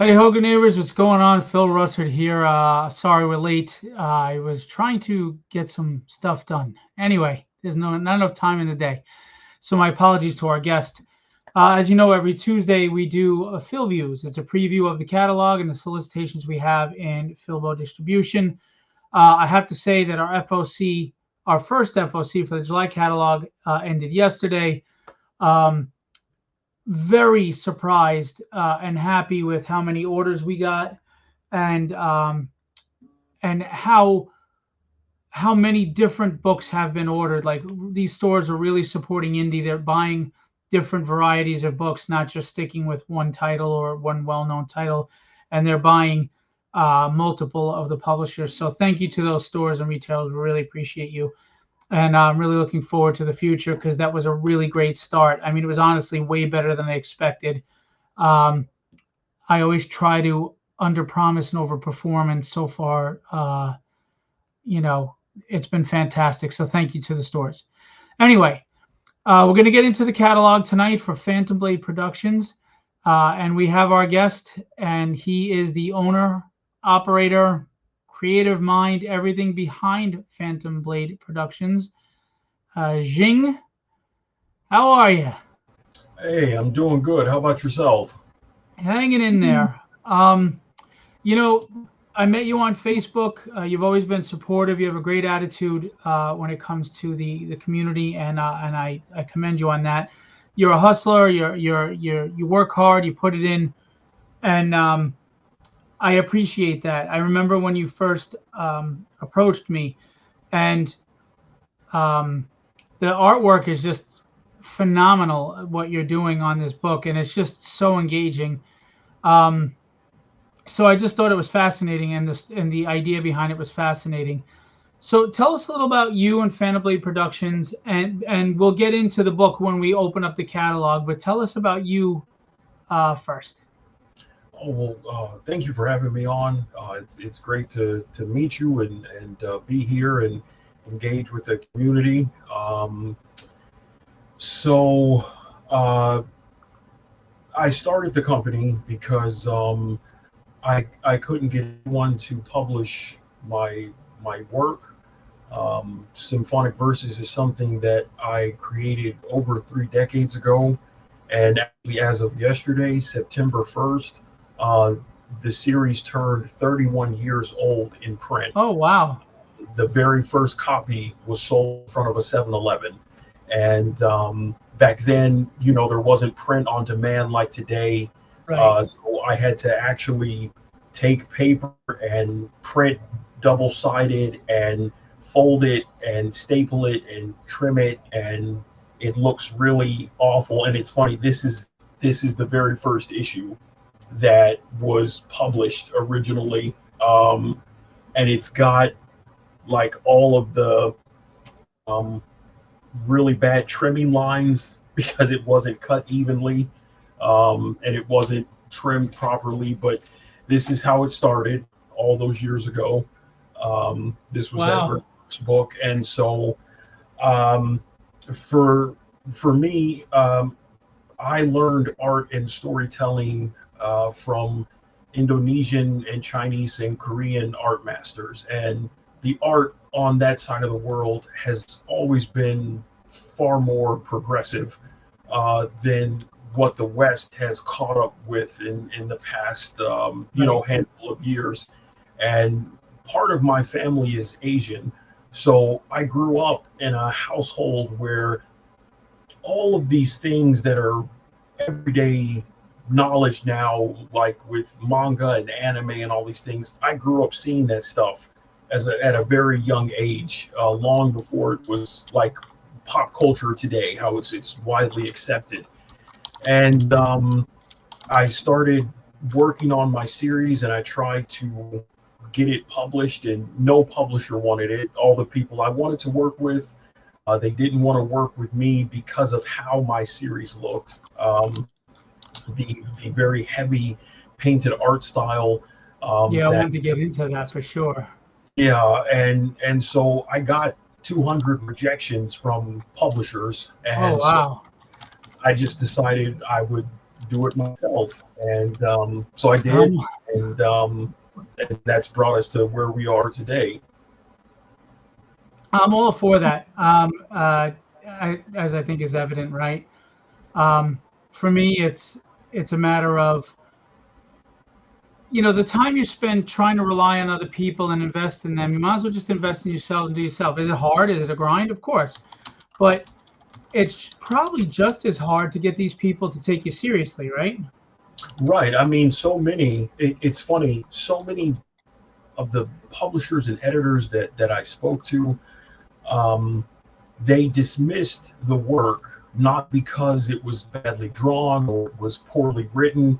Howdy Hogan neighbors, what's going on? Phil Russert here. Sorry we're late. I was trying to get some stuff done. Anyway, there's not enough time in the day. So my apologies to our guest. As you know, every Tuesday we do a Philviews. It's a preview of the catalog and the solicitations we have in Philbo distribution. I have to say that our FOC, our first FOC for the July catalog ended yesterday. Very surprised and happy with how many orders we got, and and how many different books have been ordered. Like, these stores are really supporting indie. They're buying different varieties of books, not just sticking with one title or one well-known title, and they're buying multiple of the publishers. So thank you to those stores and retailers. We really appreciate you. And I'm really looking forward to the future because that was a really great start. I mean, it was honestly way better than I expected. Um, I always try to underpromise and overperform, and so far, you know, it's been fantastic. So thank you to the stores. Anyway, we're going to get into the catalog tonight for Phantom Blade Productions, and we have our guest, and he is the owner, operator, creative mind, everything behind Phantom Blade Productions. Jing, how are you? Hey, I'm doing good. How about yourself? Hanging in there. You know, I met you on Facebook. You've always been supportive. You have a great attitude when it comes to the community, and I commend you on that. You're a hustler. You work hard. You put it in, and I appreciate that. I remember when you first approached me, and um, the artwork is just phenomenal. What you're doing on this book, and it's just so engaging. Um, so I just thought it was fascinating, and the idea behind it was fascinating. So tell us a little about you and Phantom Blade Productions, and we'll get into the book when we open up the catalog. But tell us about you first. Oh well, thank you for having me on. It's great to meet you and be here and engage with the community. So uh, I started the company because I couldn't get anyone to publish my work. Symphonic Verses is something that I created over 3 decades ago, and actually, as of yesterday, September 1st, uh, the series turned 31 years old in print. Oh, wow. The very first copy was sold in front of a 7-Eleven. And back then, there wasn't print on demand like today. Right. So I had to actually take paper and print double-sided and fold it and staple it and trim it, and it looks really awful. And it's funny, this is the very first issue that was published originally, and it's got like all of the um, really bad trimming lines because it wasn't cut evenly, and it wasn't trimmed properly. But this is how it started all those years ago. This was that Wow. very first book, and so um, for for me, I learned art and storytelling from Indonesian and Chinese and Korean art masters, and the art on that side of the world has always been far more progressive than what the West has caught up with in the past, Right. handful of years. And part of my family is Asian, so I grew up in a household where all of these things that are everyday knowledge now, like with manga and anime and all these things, I grew up seeing that stuff at a very young age, long before it was like pop culture today, how it's widely accepted. And I started working on my series, and I tried to get it published, and no publisher wanted it. All the people I wanted to work with, they didn't want to work with me because of how my series looked. The very heavy painted art style, Yeah, I that wanted to get into that for sure. yeah, and so I got 200 rejections from publishers, Oh, and so wow. I just decided I would do it myself. And so I did, Um, and that's brought us to where we are today. I'm all for that. As I think is evident, right? For me, it's a matter of the time you spend trying to rely on other people and invest in them. You might as well just invest in yourself and do yourself. Is it hard? Is it a grind? Of course, but it's probably just as hard to get these people to take you seriously, right? Right. I mean, so many. It's funny. So many of the publishers and editors that I spoke to, um, they dismissed the work not because it was badly drawn or it was poorly written.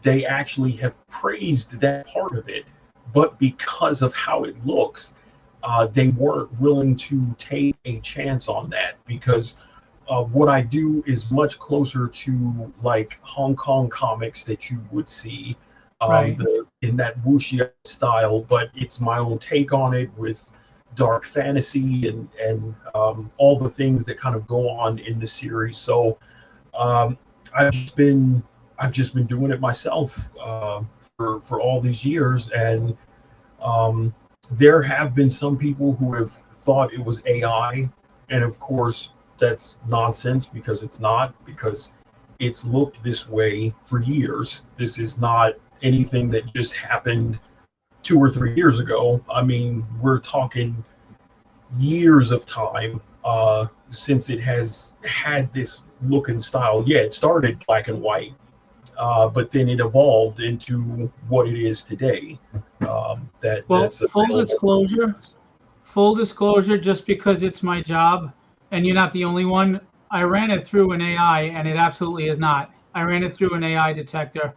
They actually have praised that part of it, but because of how it looks, they weren't willing to take a chance on that because what I do is much closer to like Hong Kong comics that you would see Right, in that wuxia style, but it's my own take on it with dark fantasy and all the things that kind of go on in the series. So um, I've just been I've just been doing it myself for all these years, and um, there have been some people who have thought it was AI, and of course that's nonsense because it's not, because it's looked this way for years. This is not anything that just happened 2 or 3 years ago. I mean, we're talking years of time since it has had this look and style. Yeah, it started black and white, but then it evolved into what it is today. well, That's available. full disclosure, just because it's my job and you're not the only one, I ran it through an AI and it absolutely is not. I ran it through an AI detector,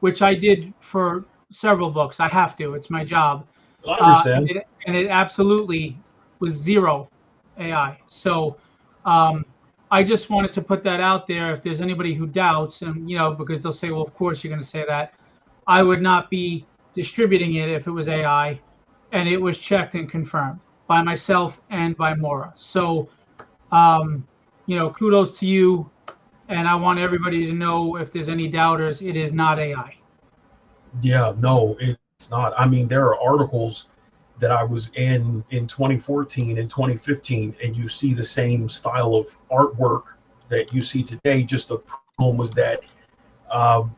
which I did for several books. I have to, it's my job. I understand. And it absolutely was zero AI. So um, I just wanted to put that out there. If there's anybody who doubts, and because they'll say, well, of course you're going to say that, I would not be distributing it if it was AI, and it was checked and confirmed by myself and by Mora. So um, kudos to you. And I want everybody to know, if there's any doubters, it is not AI. Yeah, no, it's not. I mean, there are articles that I was in 2014 and 2015, and you see the same style of artwork that you see today. Just the problem was that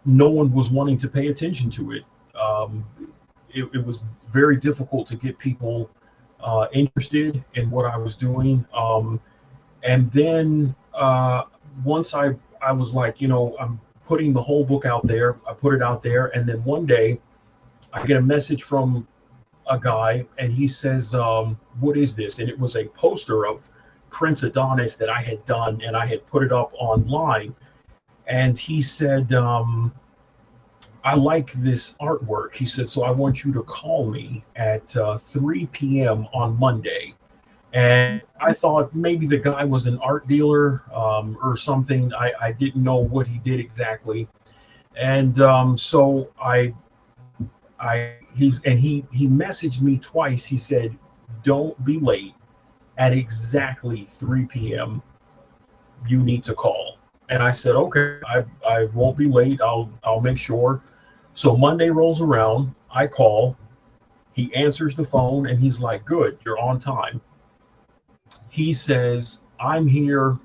no one was wanting to pay attention to it. Um, it was very difficult to get people interested in what I was doing. And then once I was like, I'm putting the whole book out there. I put it out there, and then one day I get a message from a guy, and he says, "What is this?" And it was a poster of Prince Adonis that I had done, and I had put it up online. And he said, "I like this artwork." He said, "So I want you to call me at 3 p.m. on Monday." And I thought maybe the guy was an art dealer or something. I didn't know what he did exactly, and so he messaged me twice. He said, "Don't be late. At exactly 3 p.m. you need to call." And I said, "Okay, I won't be late. I'll make sure." So Monday rolls around. I call. He answers the phone, and he's like, "Good, you're on time." He says, "I'm here.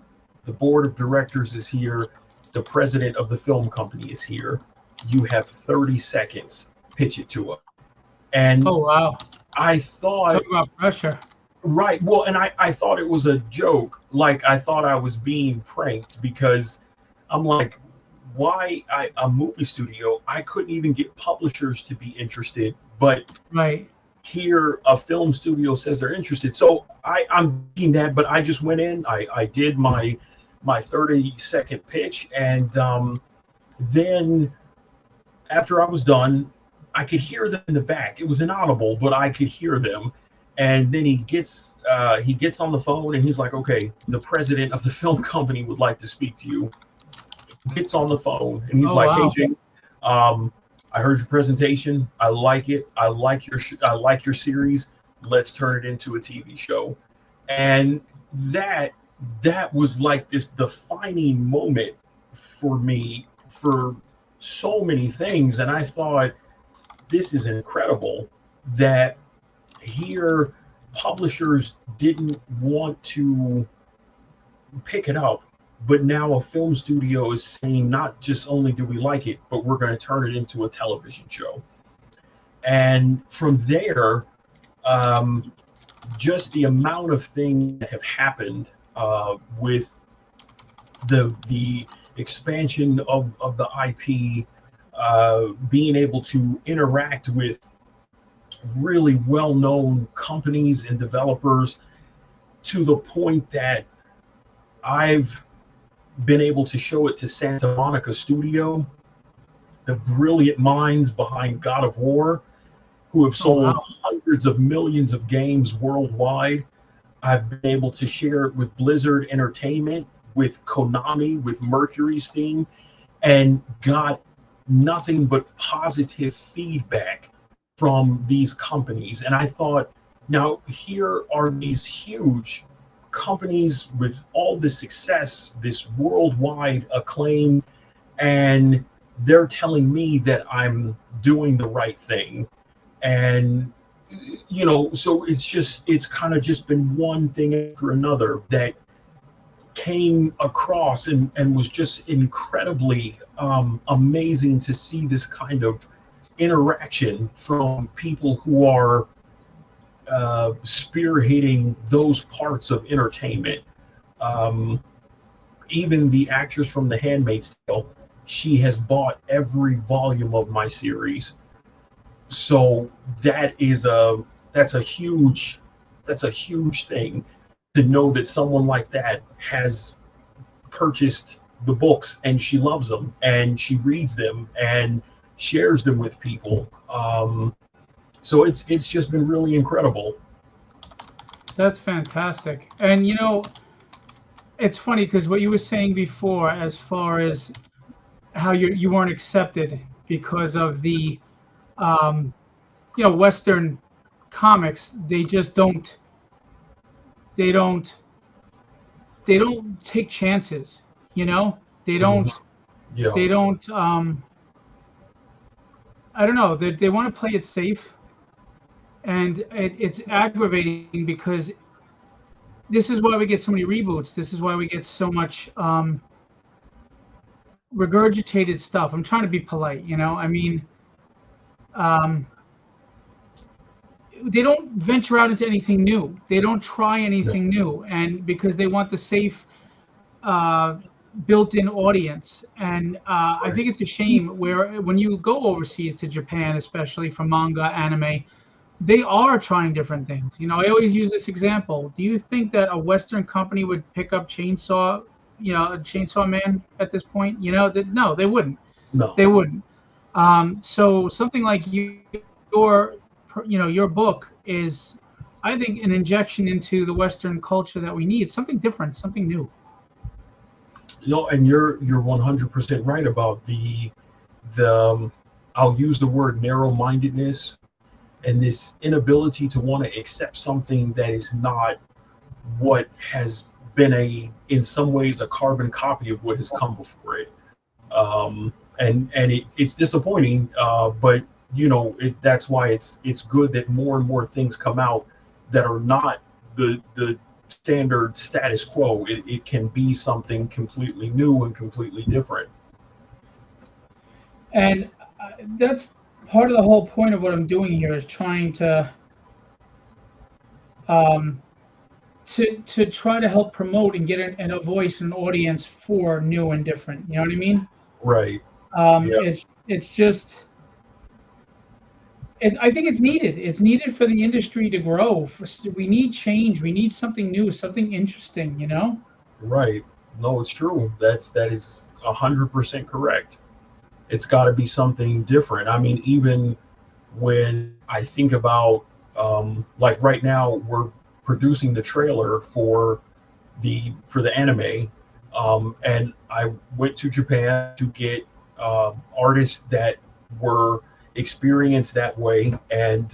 The board of directors is here. The president of the film company is here. You have 30 seconds. Pitch it to us." And Oh, wow. I Talk thought, about pressure. right, well, and I thought it was a joke. Like, I thought I was being pranked because I'm like, a movie studio, I couldn't even get publishers to be interested, but Right. here a film studio says they're interested. So I'm thinking that, but I just went in, I did my 30-second pitch, and then after I was done, I could hear them in the back. It was inaudible, but I could hear them. And then he gets on the phone, and he's like, "Okay, the president of the film company would like to speak to you." Gets on the phone, and he's Oh, like, "Hey, wow. Jay, I heard your presentation. I like it. I like your series. Let's turn it into a TV show." And that that was like this defining moment for me for so many things, and I thought this is incredible that here publishers didn't want to pick it up, but now a film studio is saying not just only do we like it, but we're going to turn it into a television show. And from there, um, just the amount of things that have happened with the expansion of the IP, being able to interact with really well-known companies and developers to the point that I've been able to show it to Santa Monica Studio, the brilliant minds behind God of War, who have Oh sold wow. hundreds of millions of games worldwide. I've been able to share it with Blizzard Entertainment, with Konami, with Mercury Steam, and got nothing but positive feedback from these companies. And I thought, now here are these huge companies with all this success, this worldwide acclaim, and they're telling me that I'm doing the right thing. And so it's kind of just been one thing after another that came across, and was just incredibly amazing to see this kind of interaction from people who are spearheading those parts of entertainment. Um, Even the actress from The Handmaid's Tale, she has bought every volume of my series. So that's a huge thing, to know that someone like that has purchased the books and she loves them and she reads them and shares them with people. So it's just been really incredible. That's fantastic. And it's funny because what you were saying before, as far as how you weren't accepted because of the um, Western comics, they don't they don't take chances. You know, they Mhm. don't Yeah, they don't I don't know. They want to play it safe, and it's aggravating because this is why we get so many reboots. This is why we get so much regurgitated stuff. I'm trying to be polite. I mean, um, they don't venture out into anything new. They don't try yeah, anything new, and because they want the safe uh, built-in audience. And I right. think it's a shame where when you go overseas to Japan, especially for manga, anime, they are trying different things. I always use this example. Do you think that a Western company would pick up a Chainsaw Man at this point? That no, they wouldn't. No, They wouldn't. So something like your book is, I think, an injection into the Western culture that we need. Something different, something new. and you're 100% right about the I'll use the word narrow-mindedness, and this inability to want to accept something that is not what has been in some ways a carbon copy of what has come before it. It's disappointing, but that's why it's good that more and more things come out that are not the standard status quo. It can be something completely new and completely different. And that's part of the whole point of what I'm doing here is trying um, to try to help promote and get a voice and an audience for new and different. You know what I mean? Right. Yeah. It's just I think it's needed. It's needed for the industry to grow. We need change. We need something new, something interesting. Right. No, it's true. That is 100% correct. It's got to be something different. I mean, even when I think about, like right now, we're producing the trailer for the anime, and I went to Japan to get artists that were experienced that way, and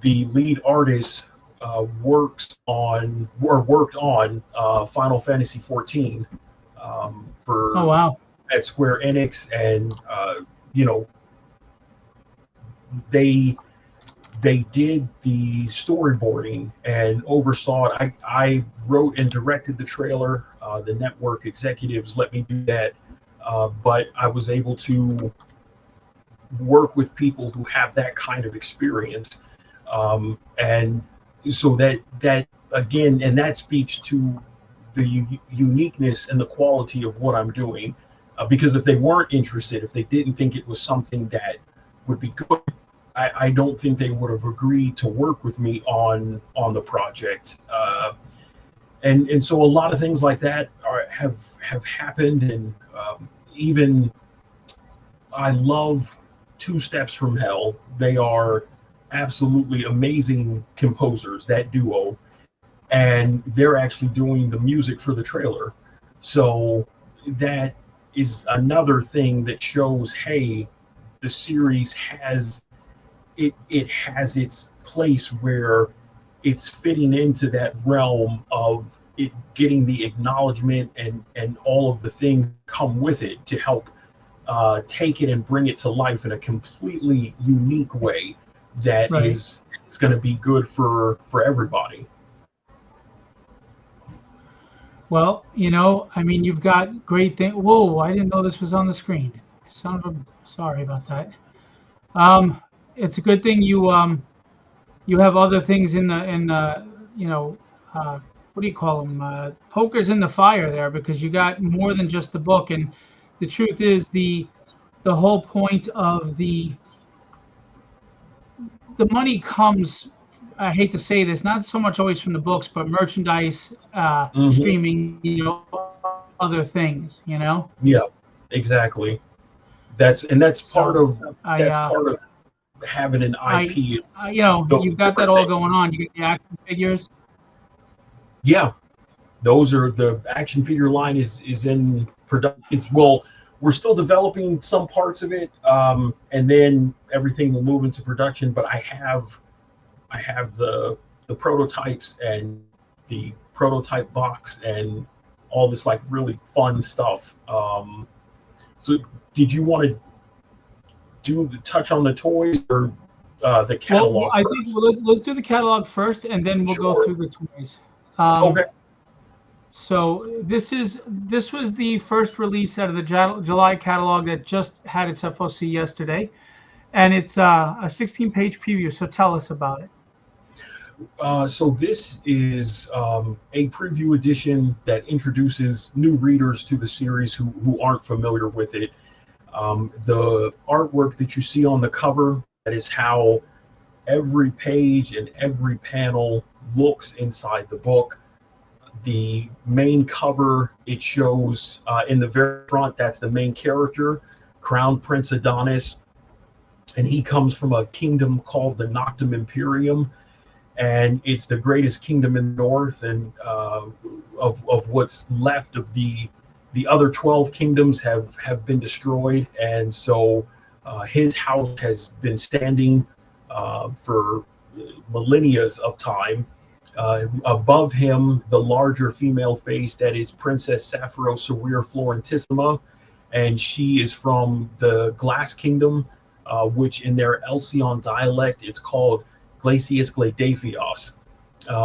the lead artist worked on Final Fantasy 14, Oh for wow. at Square Enix, and you know, they they did the storyboarding and oversaw it. I wrote and directed the trailer. The network executives let me do that, but I was able to work with people who have that kind of experience, and so that again, and that speaks to the uniqueness and the quality of what I'm doing. Because if they weren't interested, if they didn't think it was something that would be good, I don't think they would have agreed to work with me on the project. And so a lot of things like that have happened, and even I love Two Steps from Hell. They are absolutely amazing composers, that duo, and they're actually doing the music for the trailer. So that is another thing that shows, hey, the series it has its place where it's fitting into that realm of it getting the acknowledgement and all of the things that come with it to help take it and bring it to life in a completely unique way that Right. is going to be good for everybody. Well, I mean, you've got great thing. Whoa, I didn't know this was on the screen. Son of a. Sorry about that. Um, it's a good thing you have other things in the you know what do you call them, pokers in the fire there, because you got more than just the book. And the truth is, the whole point of the money comes, I hate to say this, not so much always from the books, but merchandise, Hmm. streaming, other things. Yeah, exactly. That's part So of I that's uh part of having an I, IP I is those you've got that different all going things. on. You get the action figures. Yeah, those are the action figure line is in production. It's well, we're still developing some parts of it, and then everything will move into production. But I have the prototypes and the prototype box and all this like really fun stuff. So did you want to do the touch on the toys or the Well, catalog I think, first? well, let's do the catalog first, and then we'll go Sure. through the toys. Um, Okay. so this was the first release out of the July catalog that just had its FOC yesterday, and it's a 16-page preview. So tell us about it. So this is a preview edition that introduces new readers to the series who aren't familiar with it. The artwork that you see on the cover, that is how every page and every panel looks inside the book. The main cover, it shows in the very front, that's the main character, Crown Prince Adonis, and he comes from a kingdom called the Noctum Imperium, and it's the greatest kingdom in the north, and of what's left of the other 12 kingdoms have been destroyed, and so his house has been standing for millennia of time. Above him, the larger female face, that is Princess Sappho Sawir Florentissima, and she is from the Glass Kingdom, which in their Elsion dialect it's called Glacius Gladiafios,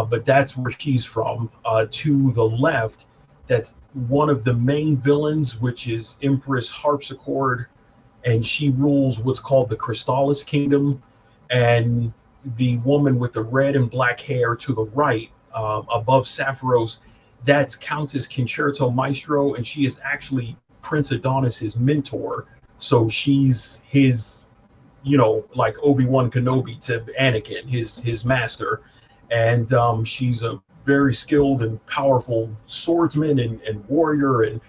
but that's where she's from. To the left, that's one of the main villains, which is Empress Harpsichord, and she rules what's called the Crystallis Kingdom. And the woman with the red and black hair to the right, above Sapphoros, that's Countess Concerto Maestro, and she is actually Prince Adonis's mentor. So she's his, like Obi-Wan Kenobi to Anakin, his master, and she's a very skilled and powerful swordsman and warrior. And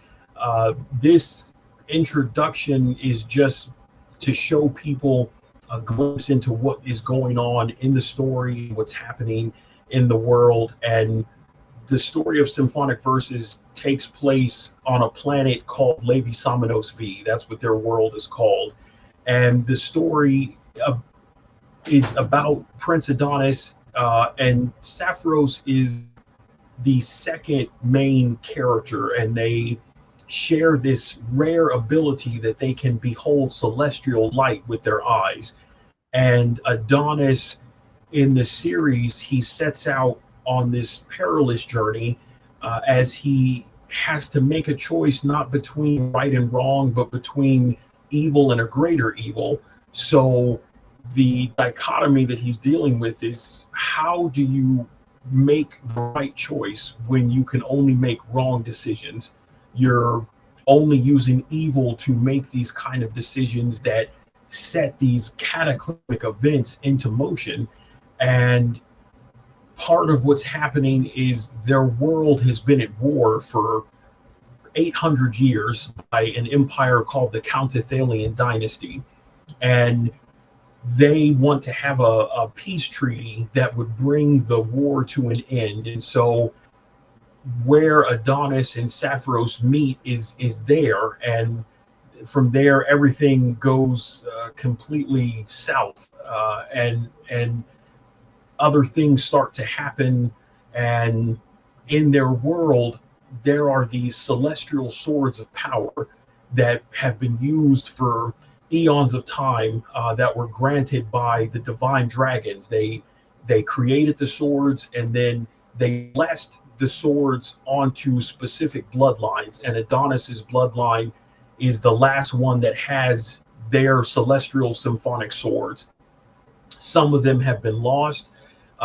this introduction is just to show people a glimpse into what is going on in the story, what's happening in the world. And the story of Symphonic Verses takes place on a planet called Levi Samanos V. That's what their world is called. And the story is about Prince Adonis, and Sapphoros is the second main character, and share this rare ability that they can behold celestial light with their eyes. And Adonis, in the series, he sets out on this perilous journey as he has to make a choice not between right and wrong, but between evil and a greater evil. So the dichotomy that he's dealing with is, how do you make the right choice when you can only make wrong decisions? You're only using evil to make these kind of decisions that set these cataclysmic events into motion. And part of what's happening is their world has been at war for 800 years by an empire called the Counterthalian dynasty. And they want to have a peace treaty that would bring the war to an end. And so where Adonis and Sapphiros meet is there, and from there everything goes completely south, and other things start to happen. And in their world, there are these celestial swords of power that have been used for eons of time, that were granted by the divine dragons. They created the swords, and then they blessed the swords onto specific bloodlines. And Adonis's bloodline is the last one that has their celestial symphonic swords. Some of them have been lost.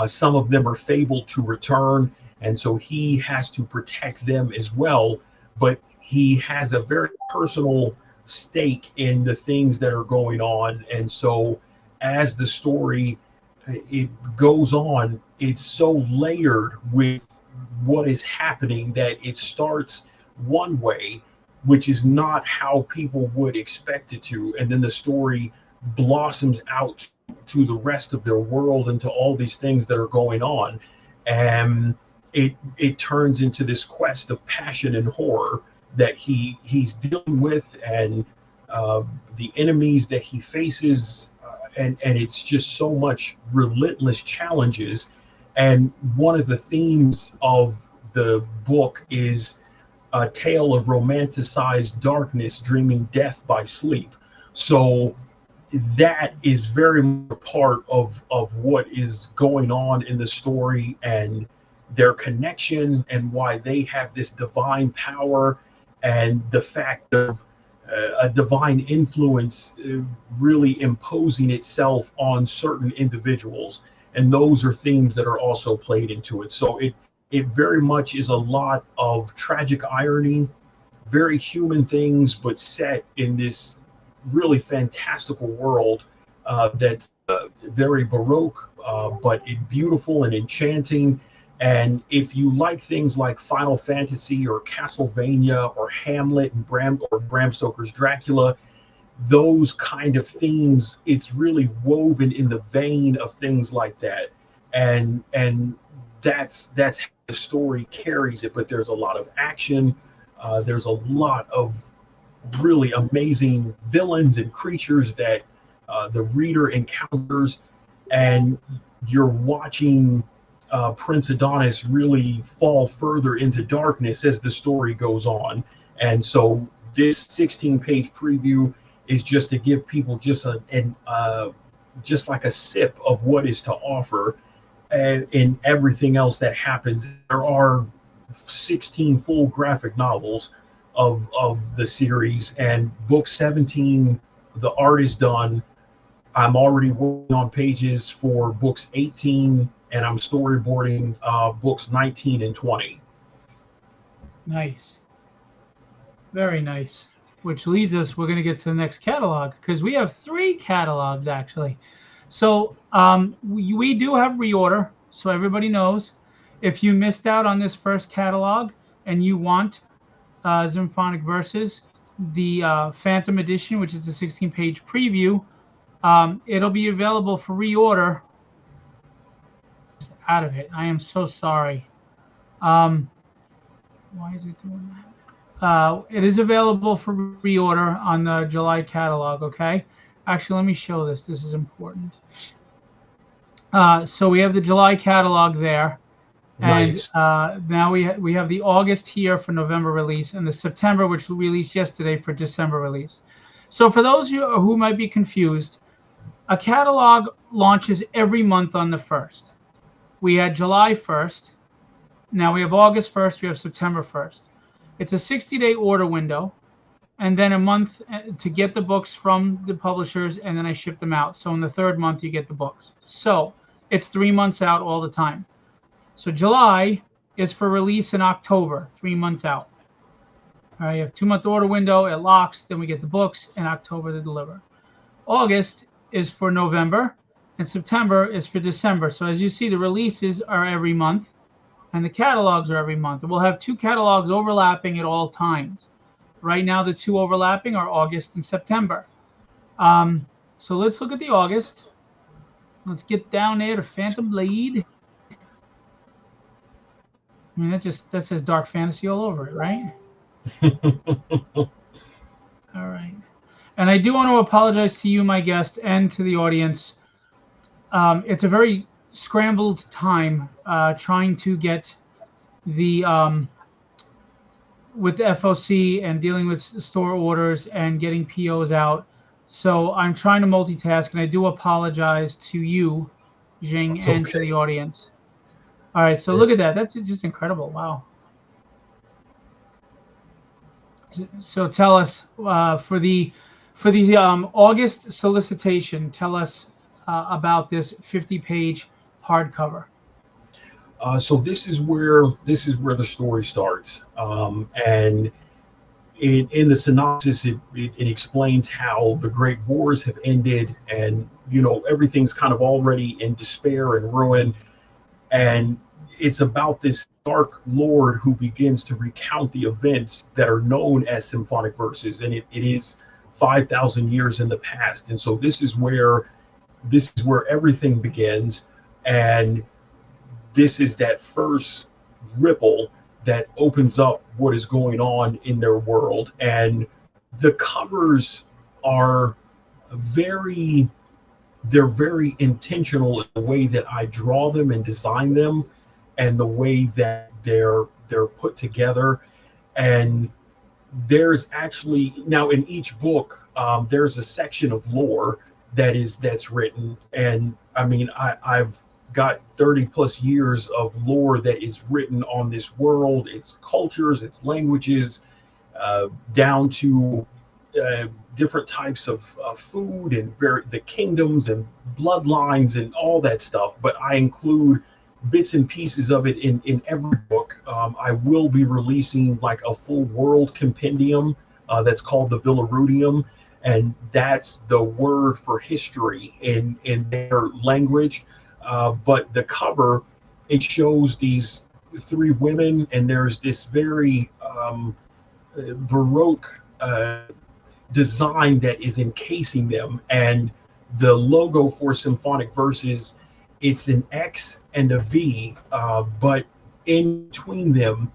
Some of them are fabled to return, and so he has to protect them as well. But he has a very personal stake in the things that are going on. And so as the story it goes on, it's so layered with what is happening that it starts one way, which is not how people would expect it to, and then the story blossoms out to the rest of their world and to all these things that are going on. And it turns into this quest of passion and horror that he's dealing with, and the enemies that he faces, and it's just so much relentless challenges. And one of the themes of the book is a tale of romanticized darkness dreaming death by sleep. So that is very much a part of what is going on in the story, and their connection, and why they have this divine power, and the fact of a divine influence really imposing itself on certain individuals. And those are themes that are also played into it. So it very much is a lot of tragic irony, very human things, but set in this really fantastical world that's very baroque, but beautiful and enchanting. And if you like things like Final Fantasy or Castlevania or Hamlet and Bram Stoker's Dracula, those kind of themes, it's really woven in the vein of things like that. And that's how the story carries it. But there's a lot of action. There's a lot of really amazing villains and creatures that the reader encounters, and you're watching Prince Adonis really fall further into darkness as the story goes on. And so this 16-page preview is just to give people just just like a sip of what is to offer. And in everything else that happens, there are 16 full graphic novels of the series, and book 17, the art is done. I'm already working on pages for books 18, and I'm storyboarding books 19 and 20. Nice. Very nice. Which leads us, we're going to get to the next catalog, because we have 3 catalogs actually. So we do have reorder, so everybody knows. If you missed out on this first catalog and you want Symphonic Verses, the Phantom Edition, which is the 16-page preview, it'll be available for reorder. Out of it. I am so sorry. Why is it doing that? It is available for reorder on the July catalog, okay? Actually, let me show this. This is important. So we have the July catalog there. And Nice. now we have the August here for November release, and the September, which we released yesterday, for December release. So for those who might be confused, a catalog launches every month on the 1st. We had July 1st. Now we have August 1st. We have September 1st. It's a 60-day order window, and then a month to get the books from the publishers, and then I ship them out. So in the third month, you get the books. So it's 3 months out all the time. So July is for release in October, 3 months out. All right, you have 2 month order window, it locks, then we get the books in October to deliver. August is for November, and September is for December. So as you see, the releases are every month, and the catalogs are every month. And we'll have 2 catalogs overlapping at all times. Right now, the 2 overlapping are August and September. So let's look at the August. Let's get down there to Phantom Blade. I mean, that says dark fantasy all over it, right? All right. And I do want to apologize to you, my guest, and to the audience. It's a very scrambled time trying to get the with the FOC and dealing with store orders and getting POs out. So I'm trying to multitask, and I do apologize to you, Jing, It's and to okay. the audience. All right, so look at It's that. That's just incredible. Wow. So tell us for the August solicitation. Tell us about this 50-page hardcover. so this is where the story starts, and in the synopsis, it explains how the Great Wars have ended, and everything's kind of already in despair and ruin, and it's about this dark lord who begins to recount the events that are known as symphonic verses, and it is 5,000 years in the past, and so this is where everything begins, and this is that first ripple that opens up what is going on in their world. And the covers are very they're very intentional in the way that I draw them and design them, and the way that they're put together. And there's actually now in each book, there's a section of lore that's written, and I mean I've got 30 plus years of lore that is written on this world, its cultures, its languages, down to different types of food and the kingdoms and bloodlines and all that stuff. But I include bits and pieces of it in every book. I will be releasing like a full world compendium that's called the Villarudium, and that's the word for history in their language. But the cover, it shows these 3 women, and there's this very Baroque design that is encasing them. And the logo for symphonic verses, it's an X and a V, but in between them,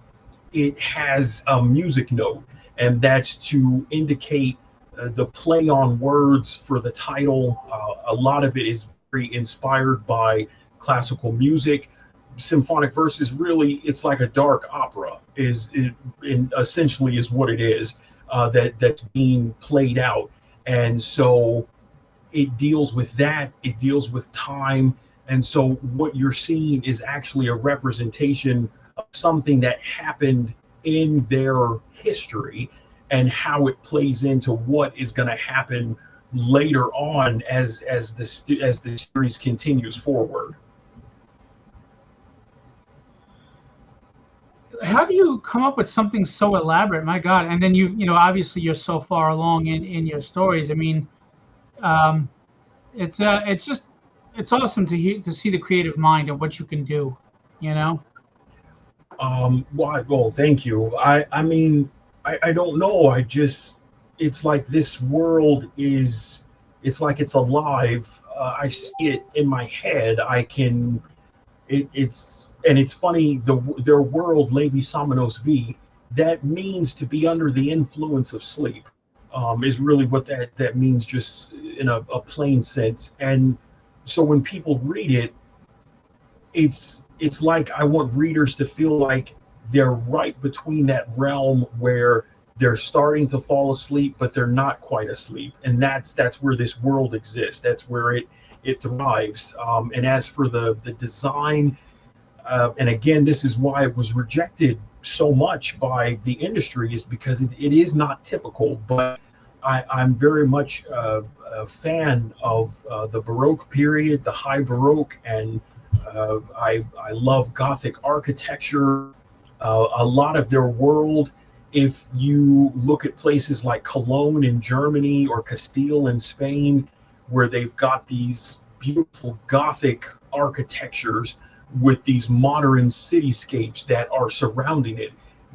it has a music note, and that's to indicate the play on words for the title. A lot of it is very inspired by classical music. Symphonic verses, really, it's like a dark opera, essentially is what it is, that's being played out. And so it deals with that. It deals with time. And so what you're seeing is actually a representation of something that happened in their history, and how it plays into what is going to happen later on as the series continues forward. How do you come up with something so elaborate? My God! And then obviously you're so far along in your stories. I mean, um, it's just it's awesome to see the creative mind and what you can do. You know. Why? Well, thank you. I mean, I don't know. It's like this world is, it's like it's alive. I see it in my head. I can, and it's funny, their world, Levi Samanos V, that means to be under the influence of sleep, is really what that means, just in a plain sense. And so when people read it, it's like I want readers to feel like they're right between that realm where they're starting to fall asleep but they're not quite asleep, and that's where this world exists. That's where it thrives. And as for the design, and again, this is why it was rejected so much by the industry, is because it is not typical. But I'm very much a fan of the Baroque period, the High Baroque, and I love Gothic architecture. A lot of their world, if you look at places like Cologne in Germany or Castile in Spain, where they've got these beautiful Gothic architectures with these modern cityscapes that are surrounding it,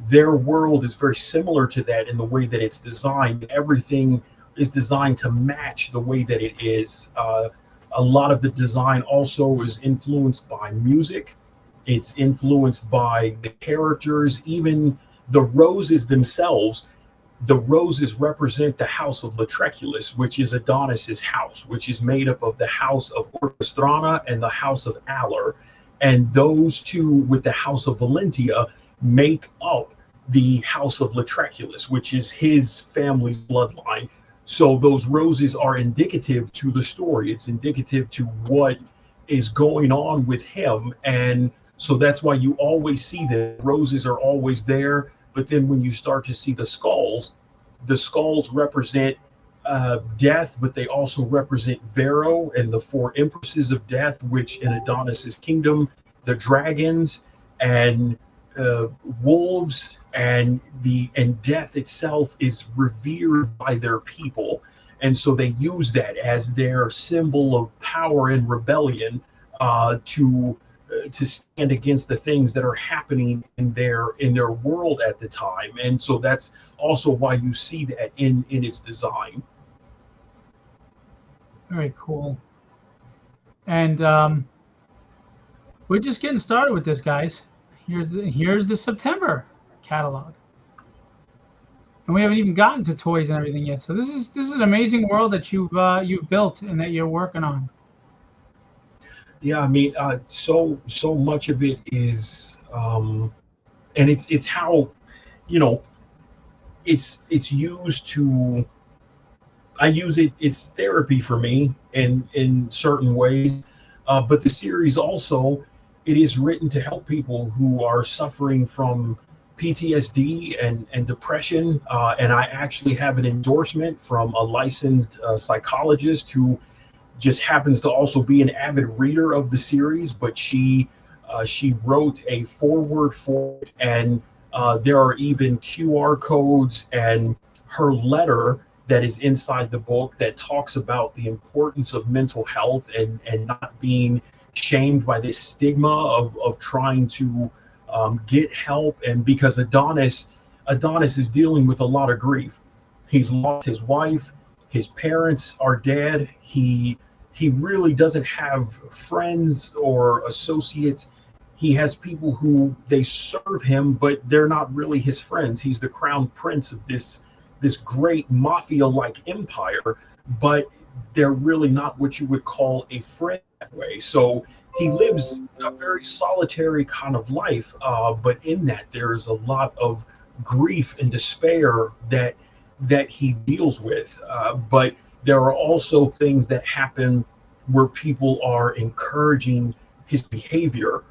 their world is very similar to that in the way that it's designed. Everything is designed to match the way that it is. A lot of the design also is influenced by music. It's influenced by the characters, even the roses themselves. The roses represent the house of Latreculus, which is Adonis's house, which is made up of the house of Orchestrana and the house of Aller. And those two, with the house of Valentia, make up the house of Latreculus, which is his family's bloodline. So those roses are indicative to the story. It's indicative to what is going on with him. And so that's why you always see the roses are always there. But then when you start to see the skulls represent death, but they also represent Vero and the four empresses of death, which in Adonis's kingdom, the dragons and wolves, and death itself is revered by their people, and so they use that as their symbol of power and rebellion, to stand against the things that are happening in their world at the time. And so that's also why you see that in its design. Very cool. And we're just getting started with this, guys. Here's the September catalog, and we haven't even gotten to toys and everything yet. So this is an amazing world that you've built and that you're working on. Yeah, I mean, so much of it is, and it's how, you know, it's used to. I use it. It's therapy for me in certain ways, but the series also, it is written to help people who are suffering from PTSD and depression. And I actually have an endorsement from a licensed psychologist who just happens to also be an avid reader of the series, but she wrote a foreword for it, and there are even QR codes and her letter that is inside the book that talks about the importance of mental health and not being shamed by this stigma of trying to get help. And because Adonis is dealing with a lot of grief. He's lost his wife, his parents are dead. He really doesn't have friends or associates. He has people who they serve him, but they're not really his friends. He's the crown prince of this great mafia-like empire, but they're really not what you would call a friend that way. So he lives a very solitary kind of life, but in that there is a lot of grief and despair that he deals with. But there are also things that happen where people are encouraging his behavior,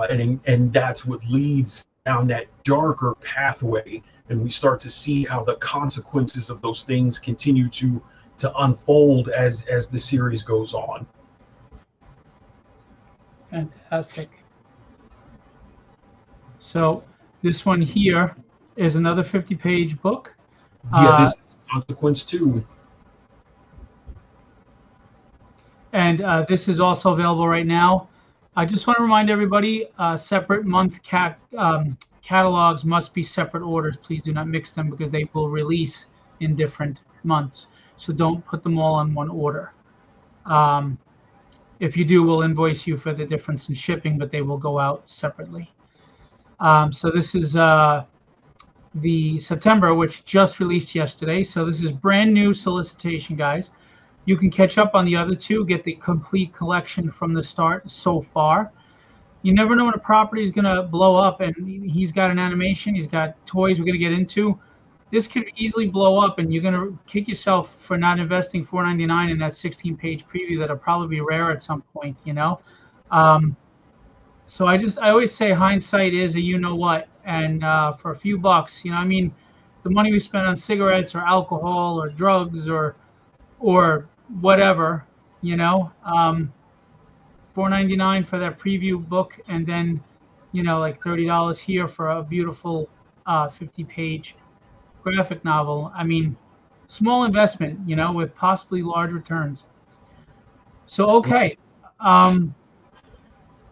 and that's what leads down that darker pathway. And we start to see how the consequences of those things continue to unfold as the series goes on. Fantastic. So this one here is another 50-page book. Yeah, this is Consequence 2. And this is also available right now. I just want to remind everybody, separate month catalogs must be separate orders. Please do not mix them because they will release in different months. So don't put them all on one order. If you do, we'll invoice you for the difference in shipping, but they will go out separately. So this is the September, which just released yesterday. So this is brand new solicitation, guys. You can catch up on the other two, get the complete collection from the start so far. You never know when a property is gonna blow up, and he's got an animation, he's got toys we're gonna get into. This could easily blow up, and you're gonna kick yourself for not investing 4.99 in that 16-page preview that'll probably be rare at some point. Um, so I always say hindsight is a you know what, and for a few bucks, I mean, the money we spend on cigarettes or alcohol or drugs or whatever, you know. 4.99 for that preview book, and then like $30 here for a beautiful 50-page graphic novel. I mean, small investment, with possibly large returns. So okay, um,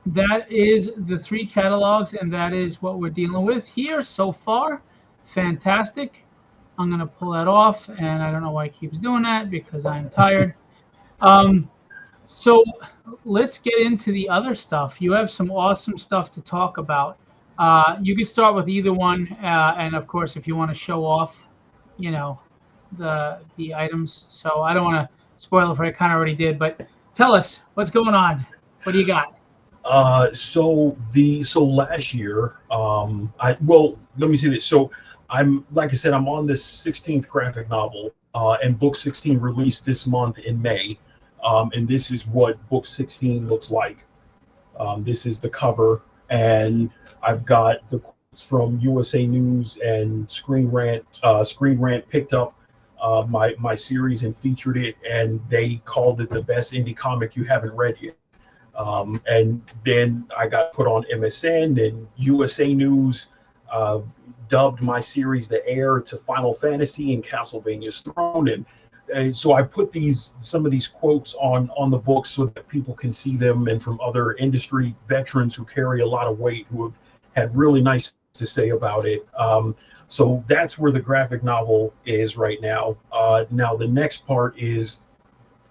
that is the three catalogs, and that is what we're dealing with here so far. Fantastic. I'm gonna pull that off, and I don't know why it keeps doing that because I'm tired. Um, So let's get into the other stuff. You have some awesome stuff to talk about. You can start with either one, and of course, if you want to show off, you know, the items. So I don't want to spoil it for I kind of already did, but tell us what's going on. What do you got? So last year, I well, let me say this. So I'm like I said, I'm on this 16th graphic novel, and book 16 released this month in May, and this is what book 16 looks like. This is the cover, and I've got the quotes from USA News and Screen Rant. Screen Rant picked up my series and featured it, and they called it the best indie comic you haven't read yet. And then I got put on MSN, and USA News dubbed my series The Heir to Final Fantasy and Castlevania's Throne. And so I put some of these quotes on the book so that people can see them, and from other industry veterans who carry a lot of weight, who have had really nice to say about it. So that's where the graphic novel is right now. Now the next part is,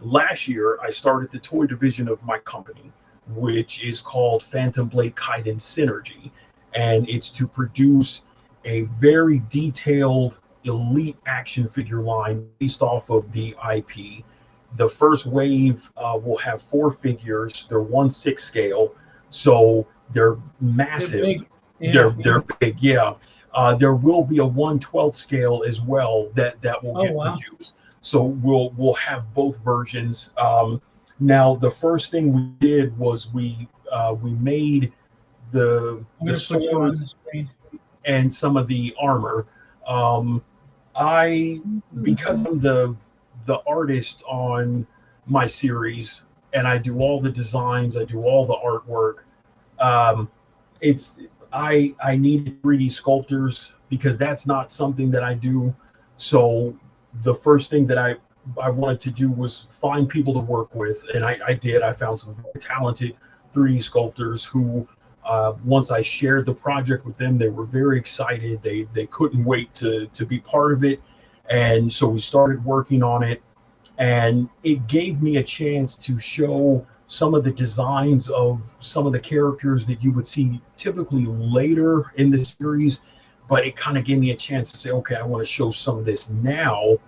last year I started the toy division of my company, which is called Phantom Blade Kaiden Synergy, and it's to produce a very detailed elite action figure line based off of the IP. The first wave will have 4 figures. They're 1/6 scale, so they're massive. They're big. They're big, yeah. There will be a 1/12 scale as well that will get produced. So we'll have both versions. Now the first thing we did was we made the swords and some of the armor. Because I'm the artist on my series, and I do all the designs, I do all the artwork. I needed 3D sculptors because that's not something that I do. So the first thing that I wanted to do was find people to work with, and I did. I found some very talented 3D sculptors who, once I shared the project with them, they were very excited. They couldn't wait to be part of it, and so we started working on it, and it gave me a chance to show some of the designs of some of the characters that you would see typically later in the series, but it kind of gave me a chance to say, okay, I want to show some of this now,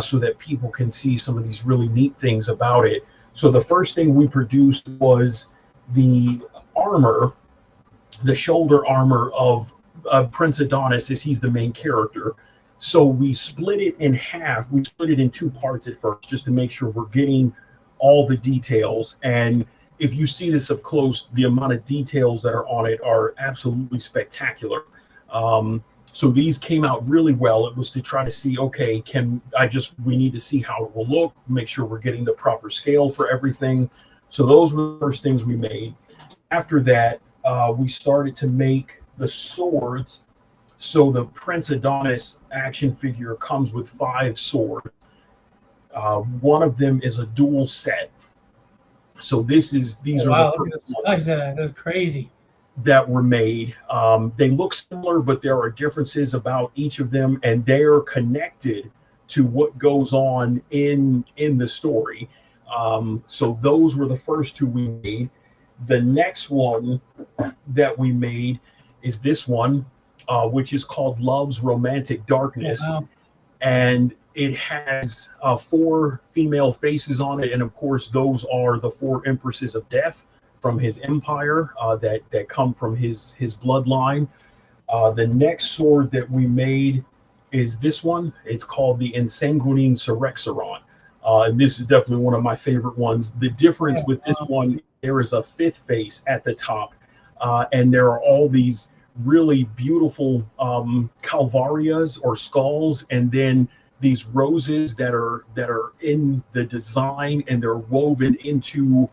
so that people can see some of these really neat things about it. So the first thing we produced was the armor, the shoulder armor of Prince Adonis, as he's the main character. So we split it in half. We split it in 2 parts at first, just to make sure we're getting all the details. And if you see this up close, the amount of details that are on it are absolutely spectacular. So these came out really well. It was to try to see, okay, we need to see how it will look, make sure we're getting the proper scale for everything. So those were the first things we made. After that, we started to make the swords. So the Prince Adonis action figure comes with 5 swords. One of them is a dual set. So these are the first ones. That's crazy. That were made. They look similar, but there are differences about each of them, and they're connected to what goes on in the story. So those were the first 2 we made. The next one that we made is this one, which is called Love's Romantic Darkness. Oh, wow. And it has 4 female faces on it, and of course those are the 4 Empresses of Death. from his empire that come from his bloodline. The next sword that we made is this one. It's called the Ensanguinine Surrexeron. And this is definitely one of my favorite ones. The difference with this one, there is a fifth face at the top, and there are all these really beautiful calvarias or skulls, and then these roses that are in the design, and they're woven into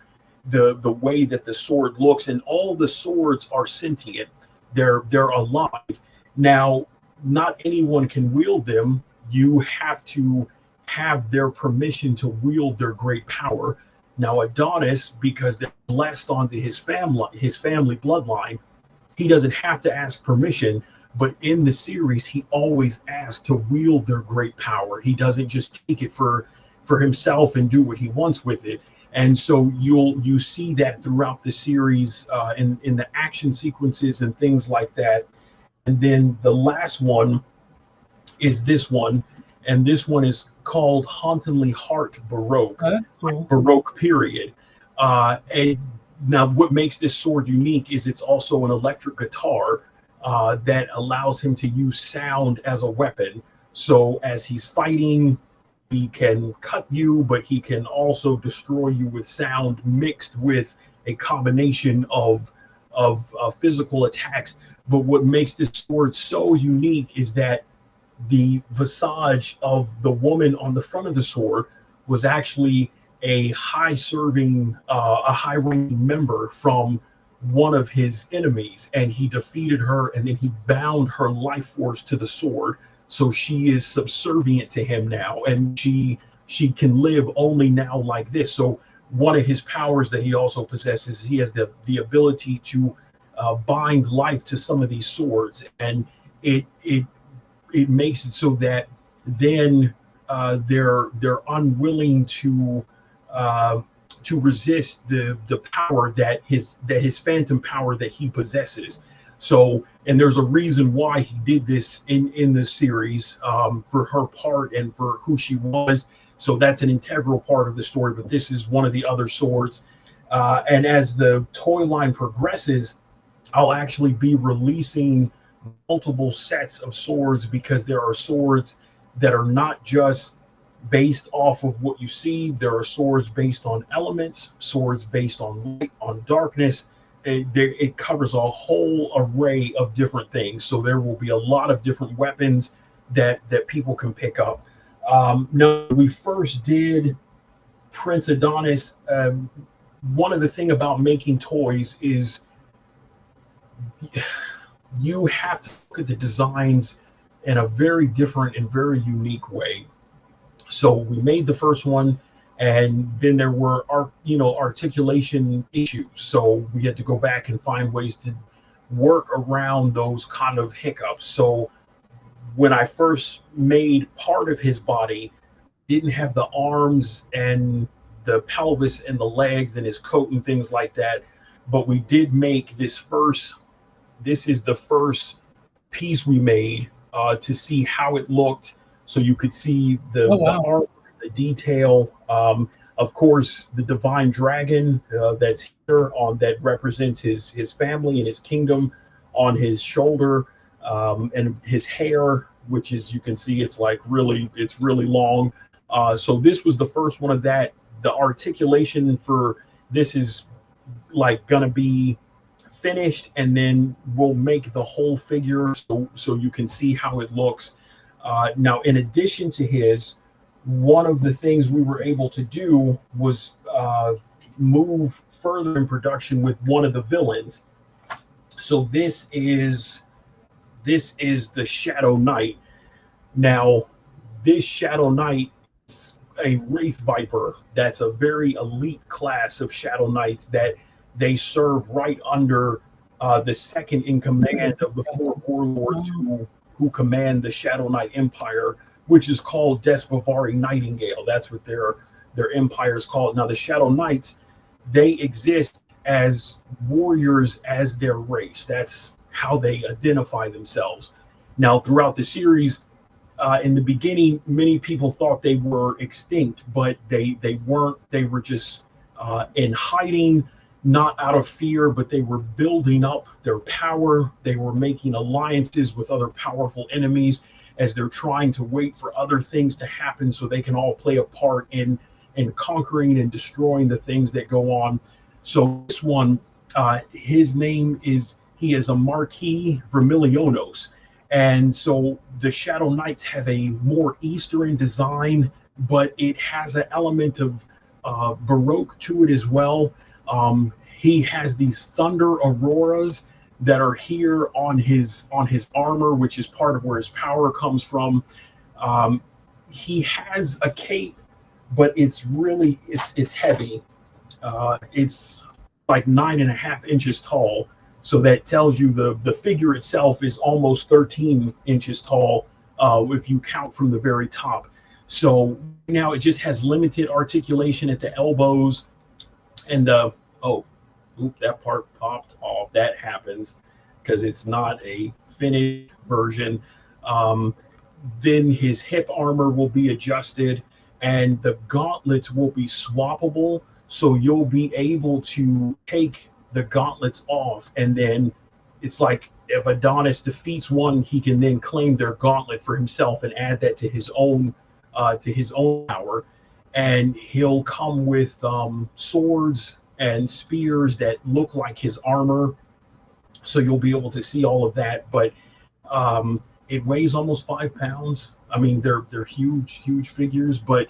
the way that the sword looks, and all the swords are sentient. They're alive. Now, not anyone can wield them. You have to have their permission to wield their great power. Now, Adonis, because they're blessed onto his family bloodline, he doesn't have to ask permission. But in the series, he always asks to wield their great power. He doesn't just take it for himself and do what he wants with it. And so you see that throughout the series, in the action sequences and things like that. And then the last one is this one, and this one is called Hauntingly Heart Baroque, Cool. Baroque period. And now what makes this sword unique is it's also an electric guitar that allows him to use sound as a weapon. So as he's fighting, he can cut you, but he can also destroy you with sound mixed with a combination of physical attacks. But what makes this sword so unique is that the visage of the woman on the front of the sword was actually a high-ranking member from one of his enemies, and he defeated her, and then he bound her life force to the sword. So she is subservient to him now, and she can live only now like this. So one of his powers that he also possesses, he has the ability to bind life to some of these swords, and it makes it so that then they're unwilling to resist the power that his phantom power that he possesses. So, and there's a reason why he did this in this series, for her part and for who she was. So that's an integral part of the story. But this is one of the other swords. And as the toy line progresses, I'll actually be releasing multiple sets of swords, because there are swords that are not just based off of what you see. There are swords based on elements, swords based on light, on darkness. It covers a whole array of different things. So there will be a lot of different weapons that people can pick up. Now, we first did Prince Adonis. One of the things about making toys is you have to look at the designs in a very different and very unique way. So we made the first one, and then there were articulation issues. So we had to go back and find ways to work around those kind of hiccups. So when I first made part of his body, didn't have the arms and the pelvis and the legs and his coat and things like that. But we did make this is the first piece we made to see how it looked. So you could see the art, the detail. Of course, the divine dragon that's here that represents his family and his kingdom on his shoulder, and his hair, which is, you can see it's really long. So this was the first one of that. The articulation for this is gonna be finished, and then we'll make the whole figure so you can see how it looks. Now, in addition to one of the things we were able to do was move further in production with one of the villains. So this is the Shadow Knight. Now, this Shadow Knight is a Wraith Viper. That's a very elite class of Shadow Knights that they serve right under the second in command of the four warlords who command the Shadow Knight Empire, which is called Despavari Nightingale. That's what their empire is called. Now, the Shadow Knights, they exist as warriors as their race. That's how they identify themselves. Now, throughout the series, in the beginning, many people thought they were extinct, but they weren't. They were just in hiding. not out of fear, but they were building up their power. They were making alliances with other powerful enemies as they're trying to wait for other things to happen so they can all play a part in conquering and destroying the things that go on. So this one, his name is, he is a Marquis Vermilionos. And so the Shadow Knights have a more Eastern design, but it has an element of Baroque to it as well. He has these thunder auroras that are here on his armor, which is part of where his power comes from. He has a cape, but it's really it's heavy. It's like 9.5 inches tall, so that tells you the figure itself is almost 13 inches tall if you count from the very top. So now it just has limited articulation at the elbows, and oh, oop, that part popped off. That happens because it's not a finished version. Then his hip armor will be adjusted, and the gauntlets will be swappable. So you'll be able to take the gauntlets off, and then it's like if Adonis defeats one, he can then claim their gauntlet for himself and add that to his own power. And he'll come with swords and spears that look like his armor, so you'll be able to see all of that. But it weighs almost 5 pounds. I mean, they're huge figures, but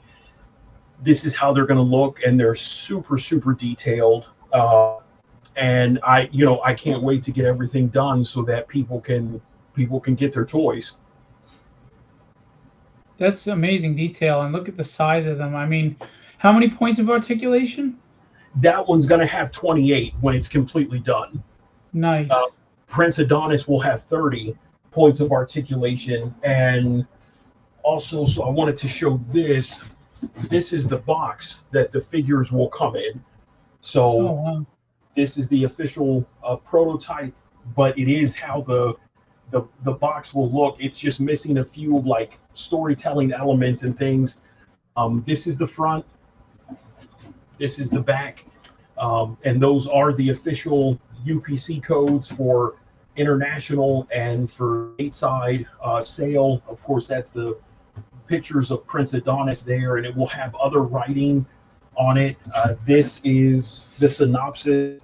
this is how they're going to look, and they're super detailed. And I can't wait to get everything done so that people can get their toys. That's amazing detail, and look at the size of them. I mean, how many points of articulation? That one's going to have 28 when it's completely done. Nice. Prince Adonis will have 30 points of articulation. And also, so I wanted to show this. This is the box that the figures will come in. So wow. This is the official prototype, but it is how the box will look. It's just missing a few like storytelling elements and things. This is the front. This is the back. And those are the official UPC codes for international and for stateside sale. Of course, that's the pictures of Prince Adonis there, and it will have other writing on it. This is the synopsis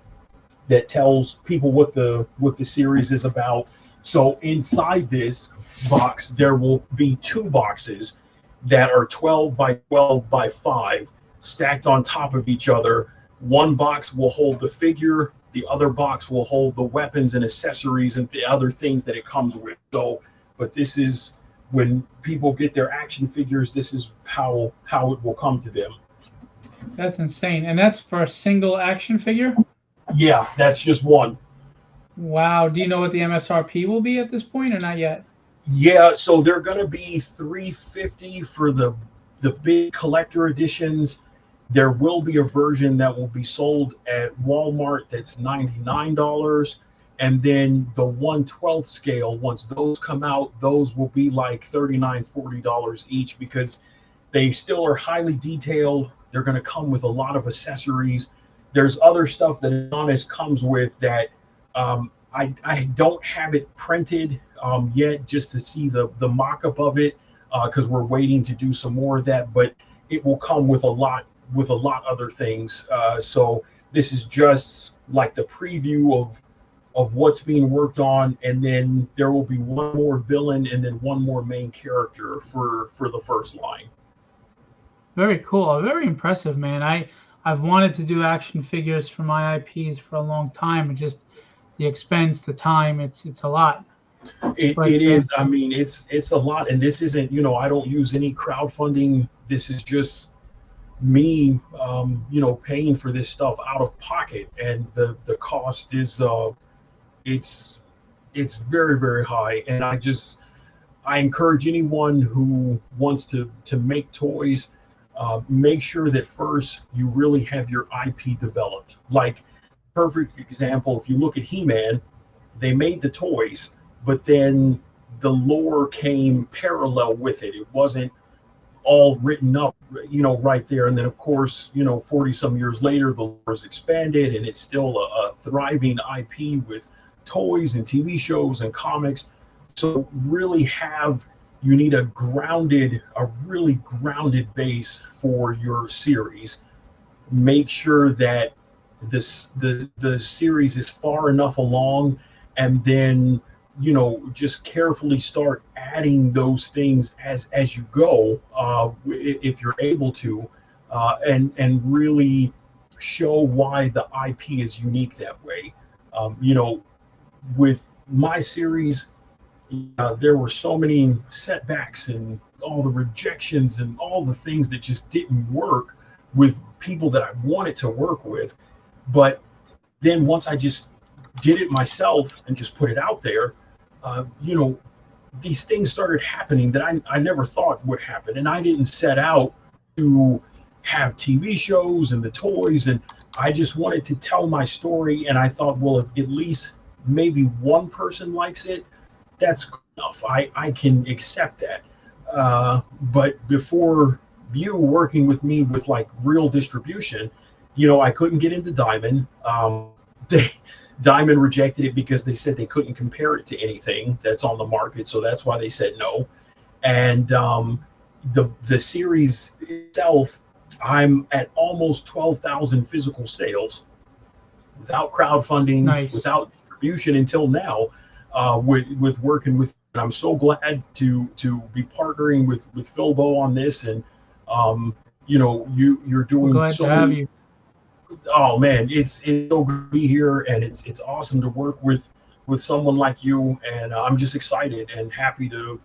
that tells people what the series is about. So inside this box, there will be two boxes that are 12 by 12 by 5 stacked on top of each other. One box will hold the figure, the other box will hold the weapons and accessories and the other things that it comes with. So, but this is when people get their action figures, this is how it will come to them. That's insane. And that's for a single action figure? Yeah, that's just one. Wow. Do you know what the MSRP will be at this point or not yet? Yeah, so they're going to be $350 for the big collector editions. There will be a version that will be sold at Walmart that's $99. And then the 1/12 scale, once those come out, those will be like $39, $40 each, because they still are highly detailed. They're going to come with a lot of accessories. There's other stuff that Adonis comes with that I don't have it printed yet, just to see the mock-up of it, because we're waiting to do some more of that. But it will come with a lot other things. So this is just like the preview of what's being worked on, and then there will be one more villain and then one more main character for the first line. Very cool. Very impressive, man. I've wanted to do action figures for my IPs for a long time, and just the expense, the time, it's a lot. It is. I mean, it's a lot, and this isn't, I don't use any crowdfunding. This is just me, paying for this stuff out of pocket, and the cost is it's very, very high. And I encourage anyone who wants to make toys, make sure that first you really have your IP developed. Like, perfect example, if you look at He-Man, they made the toys, but then the lore came parallel with it. It wasn't all written up, right there. And then, of course, 40 some years later, the lore's expanded and it's still a thriving IP with toys and TV shows and comics. So really you need a really grounded base for your series. Make sure that the series is far enough along, and then just carefully start adding those things as you go, if you're able to, and really show why the IP is unique that way. With my series, there were so many setbacks and all the rejections and all the things that just didn't work with people that I wanted to work with. But then once I just did it myself and just put it out there, uh, you know, these things started happening that I never thought would happen. And I didn't set out to have TV shows and the toys. And I just wanted to tell my story. And I thought, well, if at least maybe one person likes it, that's good enough. I can accept that. But before you working with me with like real distribution, I couldn't get into Diamond. They, Diamond rejected it because they said they couldn't compare it to anything that's on the market. So that's why they said no. And the series itself, I'm at almost 12,000 physical sales without crowdfunding, Nice. without distribution until now, with working with. And I'm so glad to be partnering with Philbo on this. And you're I'm doing glad to so have many. you. Oh man, it's so good to be here, and it's awesome to work with someone like you. And I'm just excited and happy to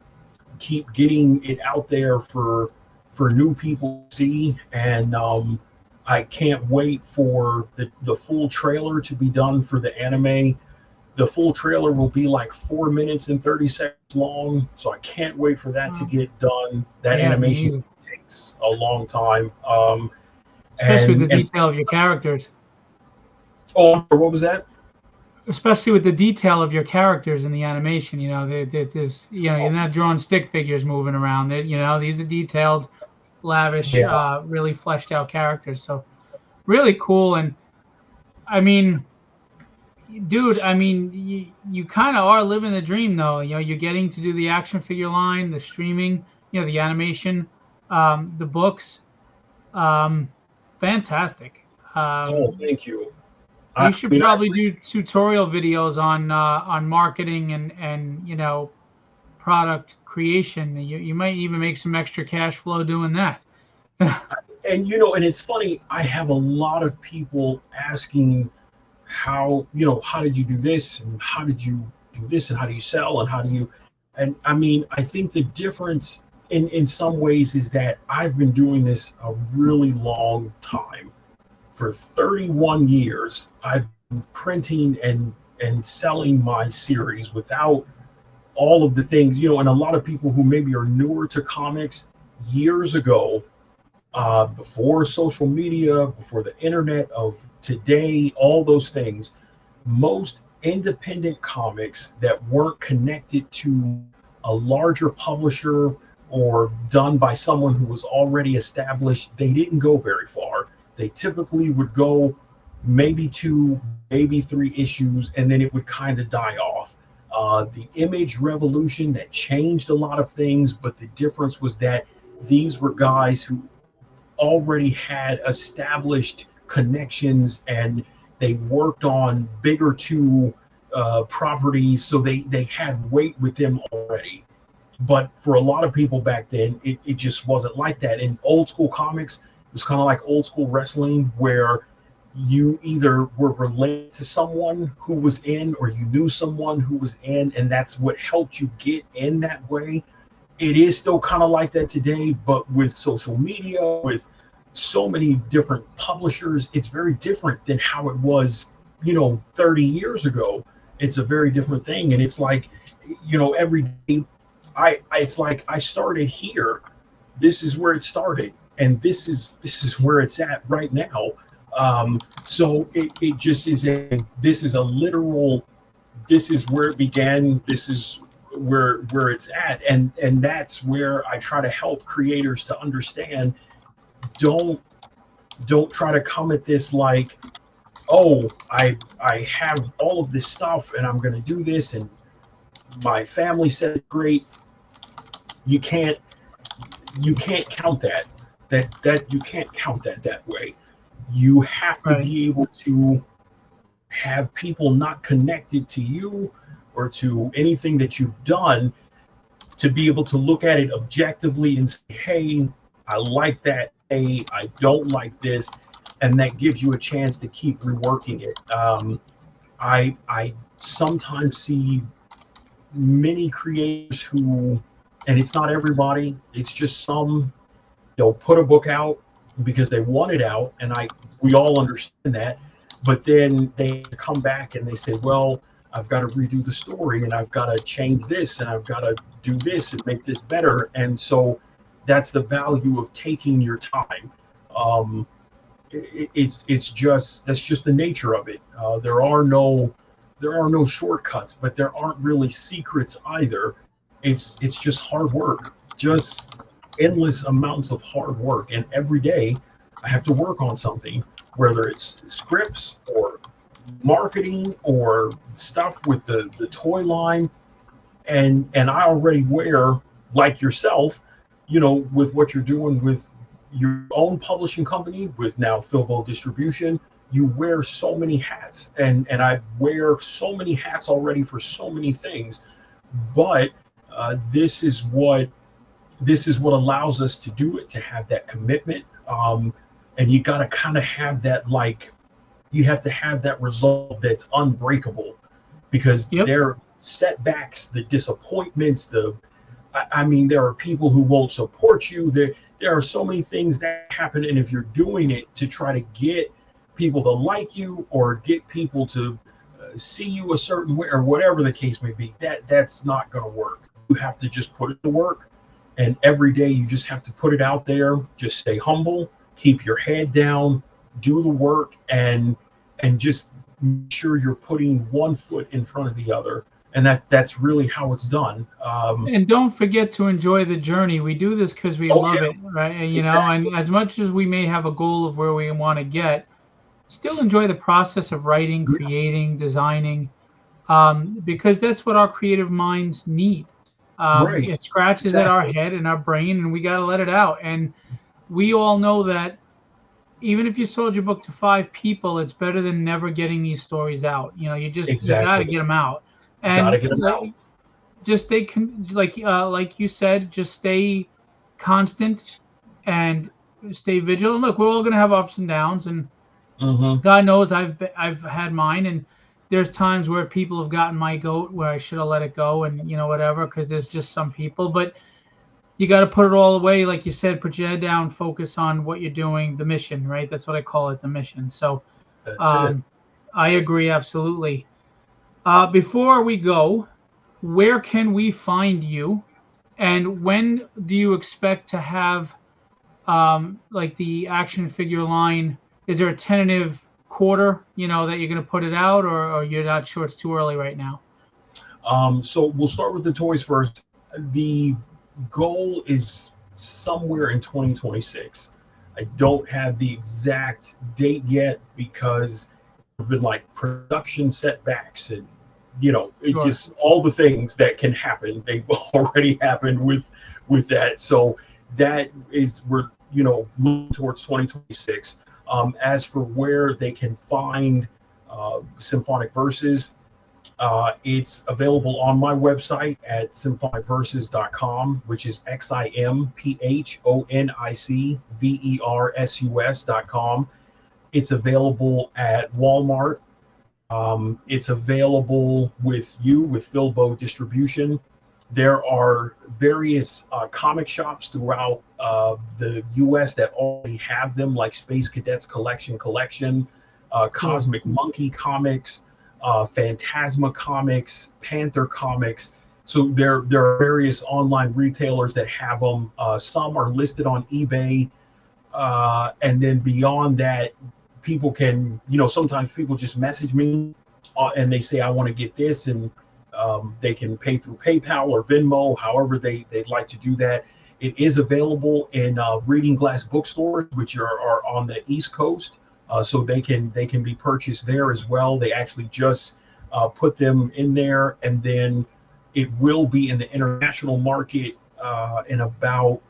keep getting it out there for new people to see. And I can't wait for the full trailer to be done for the anime. The full trailer will be like 4 minutes and 30 seconds long, so I can't wait for that to Wow. get done. That Yeah, me animation neither. takes a long time. Especially with the And detail of your characters. oh, what was that? Especially with the detail of your characters in the animation. There's, you're Oh, not drawing stick figures moving around. These are detailed, lavish, yeah. really fleshed out characters. So really cool. And I mean, dude, I mean, you kind of are living the dream, though. You're getting to do the action figure line, the streaming, the animation, the books. Um, Fantastic. Oh, Um, thank you. you I should mean, I probably do tutorial videos on marketing and product creation. You might even make some extra cash flow doing that. and and it's funny. I have a lot of people asking how did you do this, and how did you do this, and how do you sell, and how do you, and I mean, I think the difference in some ways is that I've been doing this a really long time. For 31 years, I've been printing and selling my series without all of the things, and a lot of people who maybe are newer to comics years ago, before social media, before the internet of today, all those things, most independent comics that weren't connected to a larger publisher or done by someone who was already established, they didn't go very far. They typically would go maybe two, maybe three issues, and then it would kind of die off. The image revolution that changed a lot of things, but the difference was that these were guys who already had established connections, and they worked on bigger two properties, so they had weight with them already. But for a lot of people back then, it just wasn't like that. In old school comics, it was kind of like old school wrestling, where you either were related to someone who was in, or you knew someone who was in, and that's what helped you get in that way. It is still kind of like that today, but with social media, with so many different publishers, it's very different than how it was, 30 years ago. It's a very different thing. And it's like, every day, it's like I started here. This is where it started, and this is where it's at right now. So it just is this is a literal, this is where it began. This is where it's at, and that's where I try to help creators to understand. Don't don't try to come at this like, oh, I have all of this stuff and I'm going to do this and my family said it's great. You can't you can't count that you can't count that way. You have to Right. be able to have people not connected to you or to anything that you've done to be able to look at it objectively and say, hey, I like that. Hey, I don't like this. And that gives you a chance to keep reworking it. I sometimes see many creators who, and it's not everybody, it's just some, they'll put a book out because they want it out. And we all understand that. But then they come back and they say, well, I've got to redo the story and I've got to change this and I've got to do this and make this better. And so that's the value of taking your time. Um, it's just, that's just the nature of it. There are no shortcuts, but there aren't really secrets either. It's just hard work, just endless amounts of hard work. And every day I have to work on something, whether it's scripts or marketing or stuff with the toy line. And I already wear, like yourself, with what you're doing with your own publishing company, with now Philvo Distribution, you wear so many hats, and I wear so many hats already for so many things. But this is what allows us to do it, to have that commitment. And you got to kind of have that, like, you have to have that resolve that's unbreakable, because Yep. there are setbacks, the disappointments, I mean, there are people who won't support you. There are so many things that happen, and if you're doing it to try to get people to like you or get people to see you a certain way or whatever the case may be, that's not going to work. You have to just put it to work, and every day you just have to put it out there. Just stay humble, keep your head down, do the work, and just make sure you're putting one foot in front of the other. And that's really how it's done. And don't forget to enjoy the journey. We do this because we Oh love yeah, it, right? And exactly. as much as we may have a goal of where we want to get, still enjoy the process of writing, Yeah, creating, designing, because that's what our creative minds need. right. It scratches at our Exactly. head and our brain, and we got to let it out. And we all know that even if you sold your book to 5 people, it's better than never getting these stories out. You got to Exactly. get them out. Got to And get them out. just like you said, just stay constant and stay vigilant. Look, we're all gonna have ups and downs, and Hmm. God knows I've had mine, and there's times where people have gotten my goat where I should have let it go, and whatever, because there's just some people. But you got to put it all away, like you said, put your head down, focus on what you're doing, the mission, right? That's what I call it, the mission. So That's it. um, I agree absolutely. Before we go, where can we find you? And when do you expect to have like the action figure line? Is there a tentative quarter, that you're going to put it out, or you're not sure, it's too early right now? So we'll start with the toys first. The goal is somewhere in 2026. I don't have the exact date yet because there've been like production setbacks and it Sure. just all the things that can happen. They've already happened with that. So that is we're looking towards 2026. As for where they can find symphonic verses, it's available on my website at symphonicverses.com, which is XIMPHONICVERSUS.com. It's available at Walmart. It's available with Philbo Distribution. There are various comic shops throughout the U.S. that already have them, like Space Cadets Collection, Cool. Cosmic Monkey Comics, Phantasma Comics, Panther Comics. So there are various online retailers that have them. Some are listed on eBay, and then beyond that, sometimes people just message me and they say I want to get this, and They can pay through PayPal or Venmo, however they'd like to do that. It is available in Reading Glass bookstores, which are on the East Coast, so they can be purchased there as well. They actually just put them in there, and then it will be in the international market in about,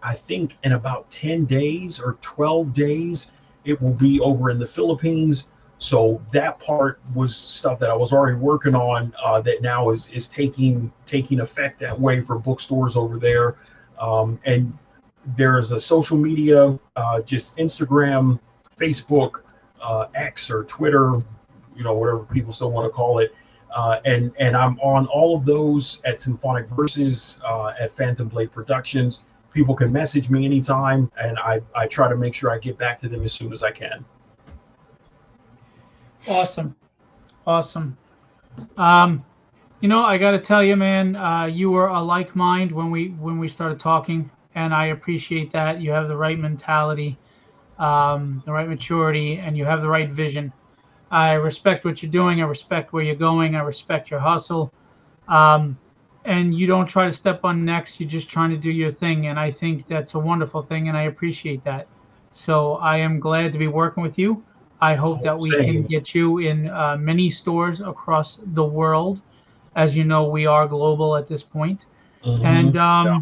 I think, in about 10 days or 12 days. It will be over in the Philippines. So that part was stuff that I was already working on, that now is taking effect that way for bookstores over there. And there's a social media, just Instagram, Facebook, X or Twitter, whatever people still want to call it. And I'm on all of those at Symphonic Verses, at Phantom Blade Productions. People can message me anytime, and I try to make sure I get back to them as soon as I can. Awesome, awesome. Um, I got to tell you, man, you were a like mind when we started talking, and I appreciate that. You have the right mentality, the right maturity, and you have the right vision. I respect what you're doing. I respect where you're going. I respect your hustle. Um, and you don't try to step on necks. You're just trying to do your thing. And I think that's a wonderful thing. And I appreciate that. So I am glad to be working with you. I hope Oh, that we can same. get you in many stores across the world. As you know, we are global at this point. Hmm. And Yeah.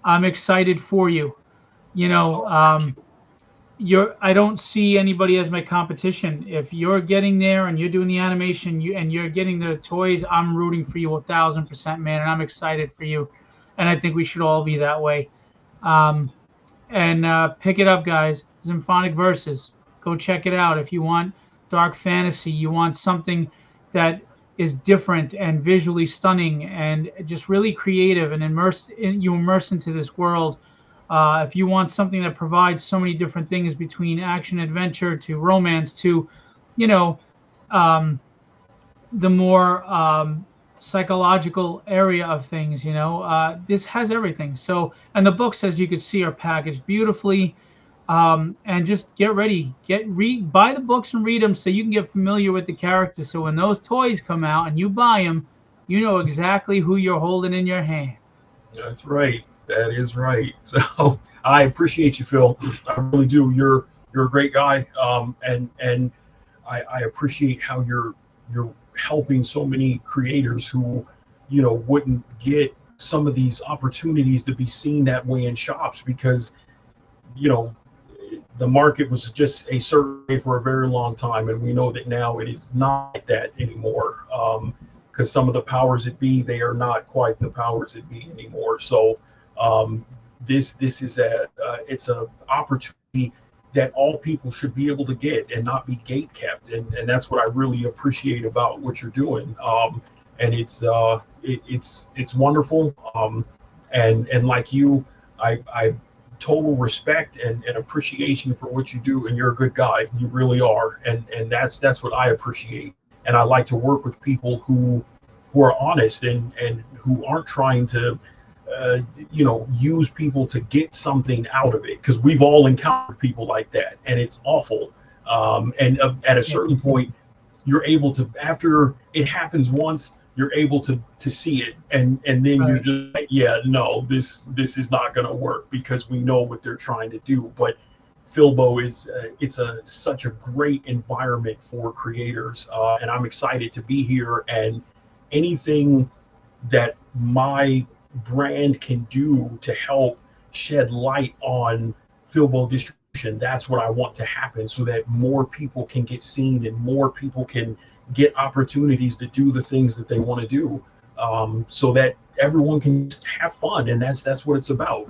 I'm excited for you. You know, Oh, thank you. I don't see anybody as my competition. If you're getting there and you're doing the animation, and you're getting the toys, I'm rooting for you 1,000%, man, and I'm excited for you. And I think we should all be that way. Um, and pick it up, guys. Symphonic Verses. Go check it out if you want dark fantasy. You want something that is different and visually stunning and just really creative and you immerse into this world. If you want something that provides so many different things between action, adventure to romance to, you know, um, the more psychological area of things, this has everything. So, and the books, as you can see, are packaged beautifully. And just get ready, buy the books and read them so you can get familiar with the characters. So when those toys come out and you buy them, you know exactly who you're holding in your hand. That's right. That is right. So I appreciate you, Phil. I really do. You're a great guy, and I appreciate how you're helping so many creators who, wouldn't get some of these opportunities to be seen that way in shops because, you know, the market was just a certain way for a very long time, and we know that now it is not like that anymore. Because some of the powers that be, they are not quite the powers that be anymore. So um, this is it's a opportunity that all people should be able to get and not be gate kept, and that's what I really appreciate about what you're doing. And it's wonderful. And like you, I total respect and appreciation for what you do, and you're a good guy. You really are, and that's what I appreciate. And I like to work with people who are honest and who aren't trying to use people to get something out of it, because we've all encountered people like that, and it's awful. And at a Yeah, certain point, you're able to, after it happens once, you're able to see it, and then you're right. just like, yeah, no, this is not going to work because we know what they're trying to do. But Filbo is it's a such a great environment for creators, and I'm excited to be here, and anything that my brand can do to help shed light on Filbo distribution, that's what I want to happen, so that more people can get seen and more people can get opportunities to do the things that they want to do, so that everyone can just have fun, and that's what it's about.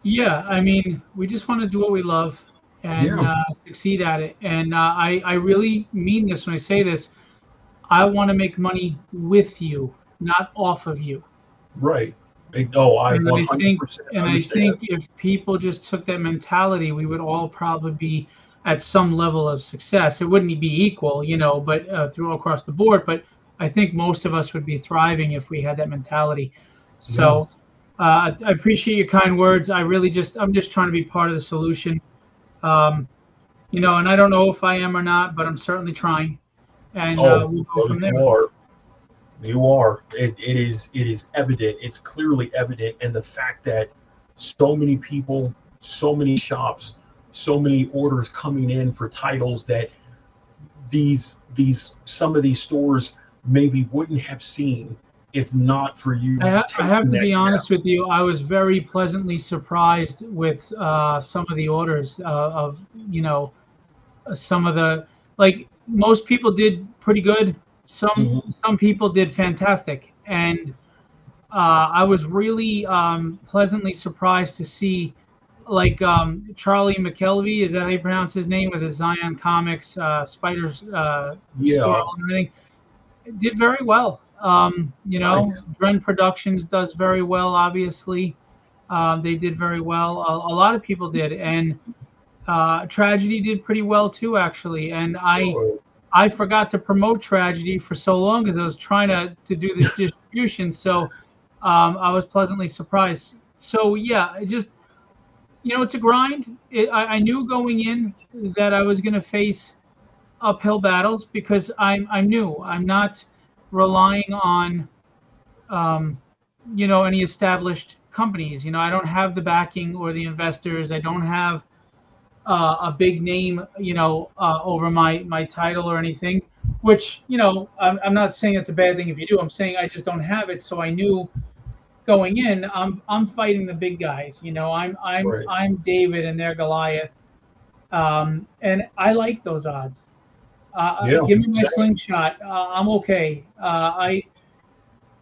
Yeah, I mean, we just want to do what we love and Yeah, succeed at it. And I really mean this when I say this. I want to make money with you, not off of you. right. Oh, I And I think 100% and I understand. think if people just took that mentality, we would all probably be at some level of success. It wouldn't be equal, but through across the board. But I think most of us would be thriving if we had that mentality. Yeah. So I appreciate your kind words. I'm just trying to be part of the solution. Um, and I don't know if I am or not, but I'm certainly trying, and Oh, we'll go well, from you there. are. You are. It is evident. It's clearly evident, and the fact that so many people, so many shops, so many orders coming in for titles that these some of these stores maybe wouldn't have seen if not for you I taking have to that be step. honest with you. I was very pleasantly surprised with some of the orders of some of the, like, most people did pretty good. Hmm. Some people did fantastic, and I was really pleasantly surprised to see, like, Charlie McKelvey, is that how you pronounce his name, with his Zion Comics Spiders store Yeah. and everything, did very well. Nice. Dren Productions does very well, obviously. They did very well. A lot of people did, and Tragedy did pretty well too, actually. And Good. I forgot to promote Tragedy for so long because I was trying to do the distribution. So I was pleasantly surprised. So yeah, it just, it's a grind. I knew going in that I was going to face uphill battles because I'm new. I'm not relying on um, any established companies. I don't have the backing or the investors. I don't have a big name, over my title or anything. Which, I'm not saying it's a bad thing if you do. I'm saying I just don't have it. So I knew going in, I'm fighting the big guys. Right. I'm David and they're Goliath, and I like those odds. Yeah. Give me my Same. slingshot. I'm okay.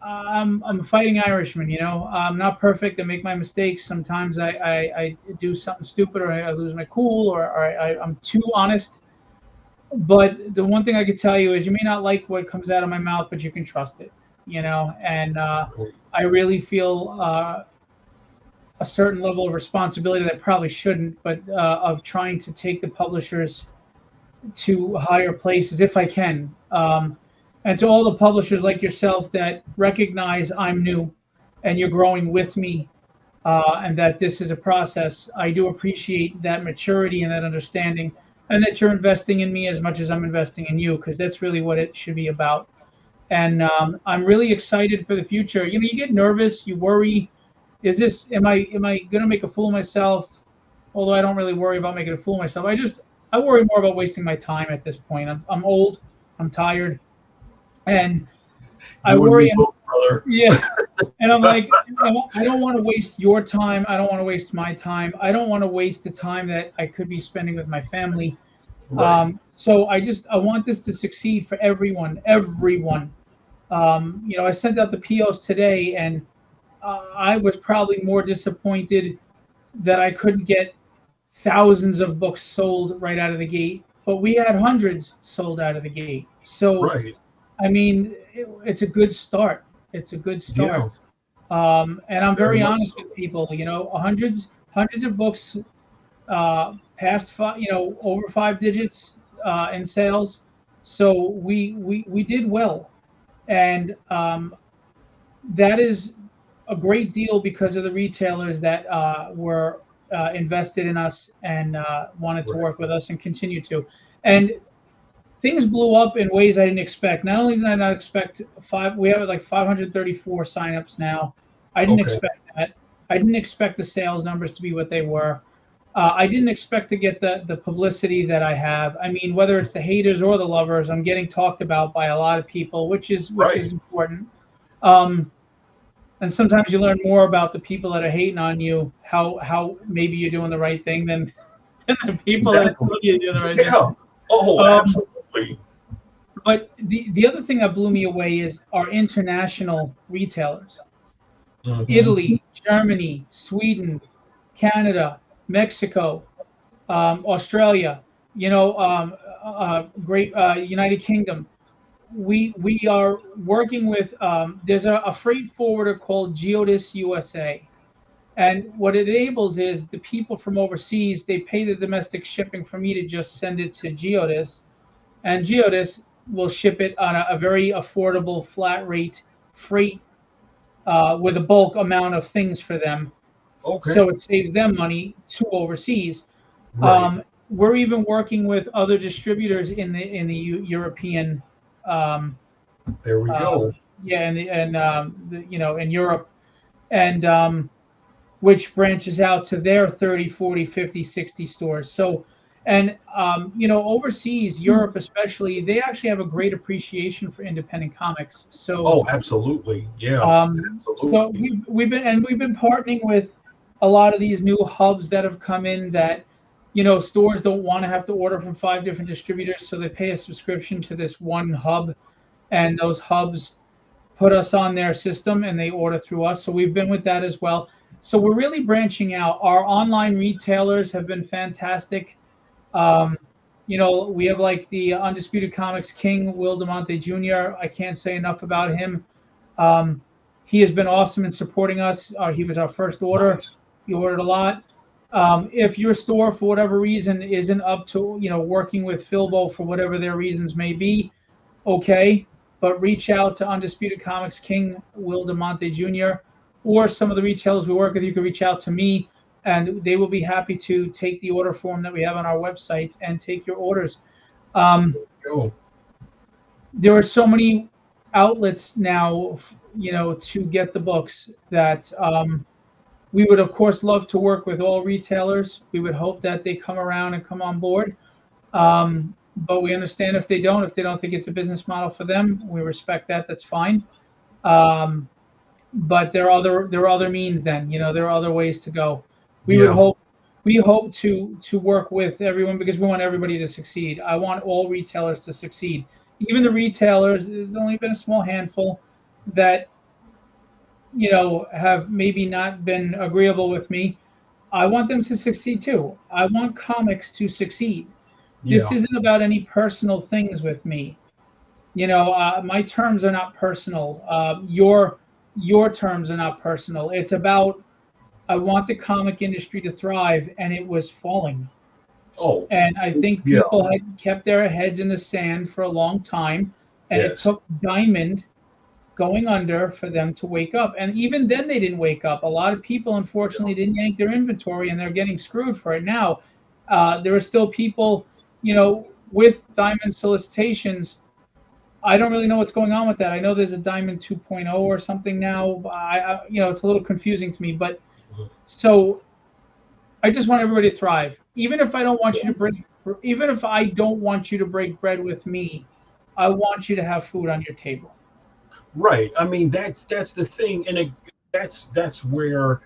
I'm a fighting Irishman. I'm not perfect. I make my mistakes. Sometimes I do something stupid, or I lose my cool, or I'm too honest. But the one thing I could tell you is you may not like what comes out of my mouth, but you can trust it. And I really feel a certain level of responsibility that I probably shouldn't, but of trying to take the publishers to higher places if I can. And to all the publishers like yourself that recognize I'm new and you're growing with me, and that this is a process, I do appreciate that maturity and that understanding, and that you're investing in me as much as I'm investing in you, because that's really what it should be about. And I'm really excited for the future. You get nervous, you worry. Am I going to make a fool of myself? Although I don't really worry about making a fool of myself. I worry more about wasting my time at this point. I'm old, I'm tired, and I You and me worry. both, brother. Yeah, and I'm like, I don't want to waste your time. I don't want to waste my time. I don't want to waste the time that I could be spending with my family. Right. So I want this to succeed for everyone. Everyone. I sent out the POs today, and I was probably more disappointed that I couldn't get thousands of books sold right out of the gate, but we had hundreds sold out of the gate. So, Right. I mean, it's a good start. It's a good start. Yeah. And I'm Very very much honest with so. people. Hundreds of books past five, over five digits in sales. So we did well, and that is a great deal because of the retailers that were invested in us and wanted to Right. work with us and continue to. And things blew up in ways I didn't expect. Not only did I not expect we have like 534 signups now. I didn't Okay. expect that. I didn't expect the sales numbers to be what they were. I didn't expect to get the publicity that I have. I mean, whether it's the haters or the lovers, I'm getting talked about by a lot of people, which is Right. important. Um, and sometimes you learn more about the people that are hating on you, how maybe you're doing the right thing than, than the people that Exactly. tell you you're doing the right thing. Yeah. Oh, Um, absolutely. but the other thing that blew me away is our international retailers: Hmm. Italy, Germany, Sweden, Canada, Mexico, Australia. Great United Kingdom. We are working with. There's a freight forwarder called Geodis USA. And what it enables is the people from overseas, they pay the domestic shipping for me to just send it to Geodis, and Geodis will ship it on a very affordable flat rate freight with a bulk amount of things for them. Okay. So it saves them money to overseas. Right. We're even working with other distributors in the European um, There we uh, go. yeah, in Europe, and which branches out to their 30, 40, 50, 60 stores. So, and overseas, Europe especially, they actually have a great appreciation for independent comics. So Oh, absolutely. Yeah, so absolutely. we've been partnering with a lot of these new hubs that have come in that stores don't want to have to order from five different distributors, so they pay a subscription to this one hub, and those hubs put us on their system and they order through us. So we've been with that as well. So we're really branching out. Our online retailers have been fantastic. Um, we have like the Undisputed Comics King, Will DeMonte Jr. I can't say enough about him. Um, he has been awesome in supporting us. He was our first order. Nice. He ordered a lot. If your store, for whatever reason, isn't up to working with Philbo for whatever their reasons may be, okay, but reach out to Undisputed Comics King Will DeMonte Jr. or some of the retailers we work with. You can reach out to me, and they will be happy to take the order form that we have on our website and take your orders. Um, Go. there are so many outlets now, to get the books that we would, of course, love to work with all retailers. We would hope that they come around and come on board. But we understand if they don't think it's a business model for them, we respect that. That's fine. Um, but there are other means. Then there are other ways to go. We would Yeah. hope we hope to work with everyone because we want everybody to succeed. I want all retailers to succeed. Even the retailers, there's only been a small handful that have maybe not been agreeable with me. I want them to succeed too. I want comics to succeed. This Yeah. isn't about any personal things with me. My terms are not personal. Your terms are not personal. It's about I want the comic industry to thrive, and it was falling. Oh, And I think yeah. people had kept their heads in the sand for a long time, and it Yes. took Diamond going under for them to wake up. And even then, they didn't wake up. A lot of people, unfortunately, didn't yank their inventory, and they're getting screwed for it now. There are still people, with Diamond solicitations. I don't really know what's going on with that. I know there's a Diamond 2.0 or something now. It's a little confusing to me. But so I just want everybody to thrive. Even if I don't want you to break bread with me, I want you to have food on your table. Right. I mean, that's the thing, and that's where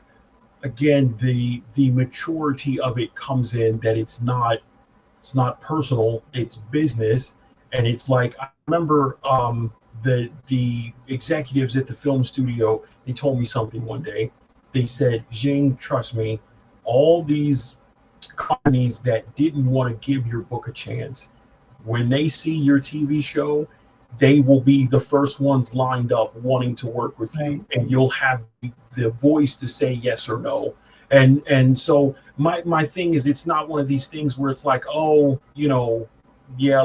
again the maturity of it comes in. That it's not personal, it's business. And it's like, I remember the executives at the film studio, they told me something one day. They said, Jing, trust me, all these companies that didn't want to give your book a chance, when they see your TV show, they will be the first ones lined up wanting to work with Right. you, and you'll have the voice to say yes or no. And so my thing is, it's not one of these things where it's like, oh, yeah,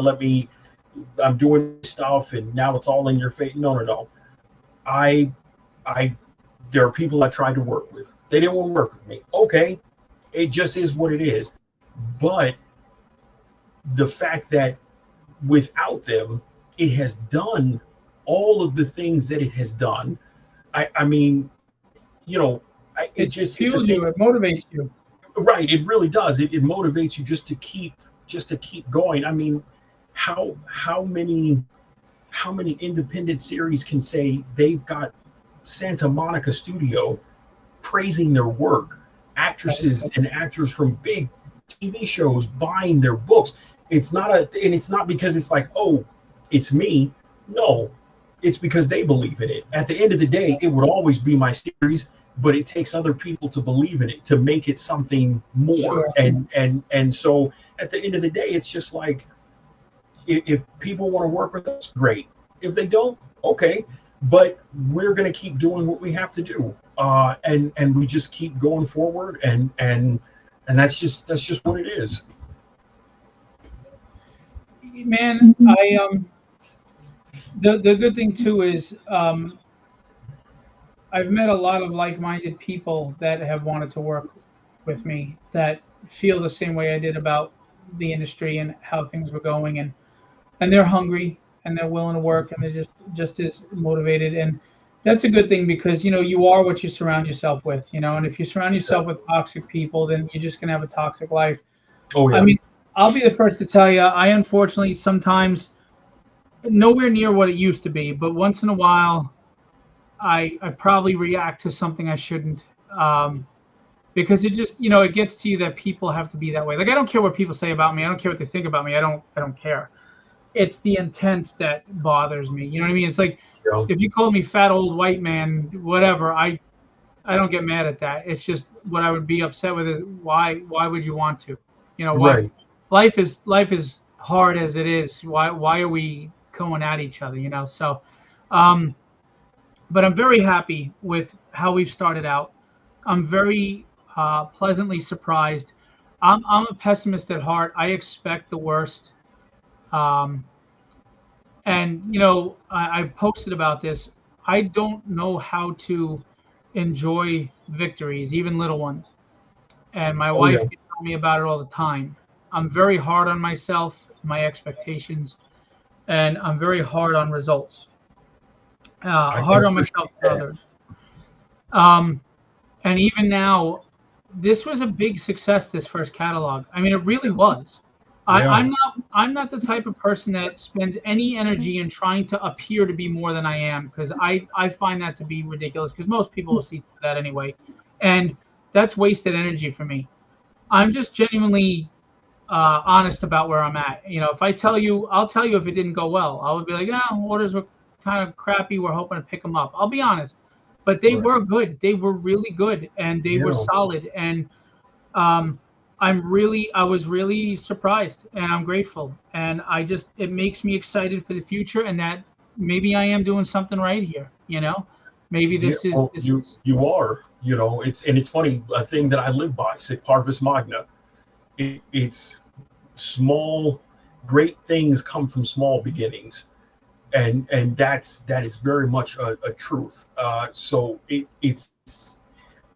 I'm doing stuff and now it's all in your face. No, no, no. I I there are people I tried to work with. They didn't want to work with me. Okay, it just is what it is. But the fact that without them, it has done all of the things that it has done. I mean, you know, it It just the fuels thing, you. It motivates you. right? It really does. It motivates you just to keep going. I mean, how many independent series can say they've got Santa Monica Studio praising their work, actresses and actors from big TV shows buying their books. And it's not because it's like, oh, it's me. No, it's because they believe in it. At the end of the day, it would always be my series, but it takes other people to believe in it to make it something more. Sure. And so at the end of the day, it's just like, if people want to work with us, great. If they don't, okay. But we're going to keep doing what we have to do, and we just keep going forward, and that's just what it is. Man, the good thing too is I've met a lot of like-minded people that have wanted to work with me that feel the same way I did about the industry and how things were going, and they're hungry and they're willing to work, and they're just as motivated. And that's a good thing because you are what you surround yourself with. And if you surround yourself with toxic people, then you're just gonna have a toxic life. Oh I yeah. mean, I'll be the first to tell you, I unfortunately sometimes nowhere near what it used to be, but once in a while, I probably react to something I shouldn't. Because it just it gets to you that people have to be that way. Like I don't care what people say about me. I don't care what they think about me. I don't care. It's the intent that bothers me. You know what I mean? It's like You know, if you call me fat old white man, whatever. I don't get mad at that. It's just what I would be upset with is why would you want to? Why right. life is hard as it is. Why are we going at each other? So um but I'm very happy with how we've started out. I'm very pleasantly surprised. I'm a pessimist at heart. I expect the worst. Um, and I posted about this. I don't know how to enjoy victories, even little ones. And my Oh wife yeah. can tell me about it all the time. I'm very hard on myself, my expectations, and I'm very hard on results. I can Hard on myself appreciate for that. others. Um, and even now, this was a big success. This first catalog. I mean, it really was. Yeah. I'm not the type of person that spends any energy in trying to appear to be more than I am because I find that to be ridiculous because most people will see that anyway, and that's wasted energy for me. I'm just genuinely honest about where I'm at. If I tell you, I'll tell you if it didn't go well. I would be like, yeah, orders were kind of crappy. We're hoping to pick them up. I'll be honest, but they Right. were good. They were really good, and they were Yeah. solid. And um, I was really surprised, and I'm grateful. And it makes me excited for the future, and that maybe I am doing something right here. Maybe Yeah. this is Well, this you is you are. It's funny, a thing that I live by, say Parvis Magna. It's small, great things come from small beginnings, and that is very much a truth. So it's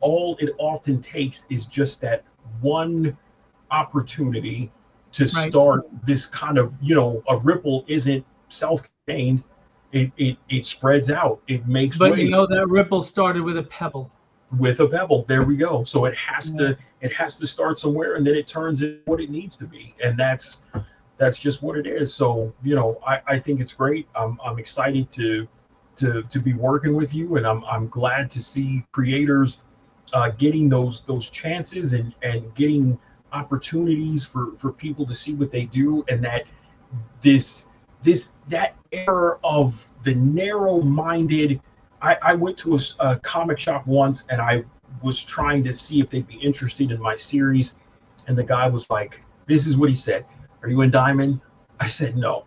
all it often takes is just that one opportunity to right. start this kind of, a ripple isn't self-contained. It spreads out, it makes But waves that ripple started with a pebble. with a pebble. There we go. So it has Yeah. to it has to start somewhere, and then it turns into what it needs to be, and that's just what it is. So I think it's great. I'm excited to be working with you, and I'm glad to see creators getting those chances, and getting opportunities for people to see what they do, and that this that era of the narrow-minded. I went to a comic shop once, and I was trying to see if they'd be interested in my series, and the guy was like, this is what he said: "Are you in Diamond?" I said, "No,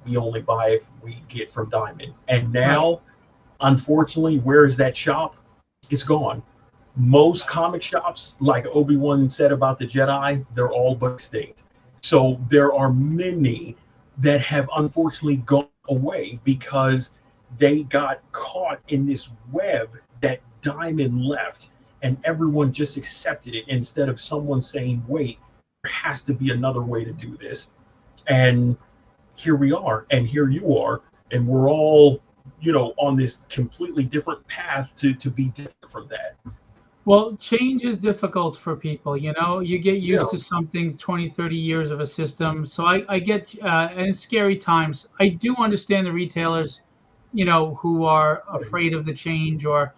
we only buy if we get from Diamond." And Right. now, unfortunately, where is that shop? It's gone. Most comic shops, like Obi-Wan said about the Jedi, they're all but extinct. So there are many that have unfortunately gone away because they got caught in this web that Diamond left, and everyone just accepted it instead of someone saying, wait, there has to be another way to do this. And here we are, and here you are, and we're all, on this completely different path to be different from that. Well, change is difficult for people. You get Yeah, used to something 20, 30 years of a system. So I get, and it's scary times. I do understand the retailers, who are right, afraid of the change or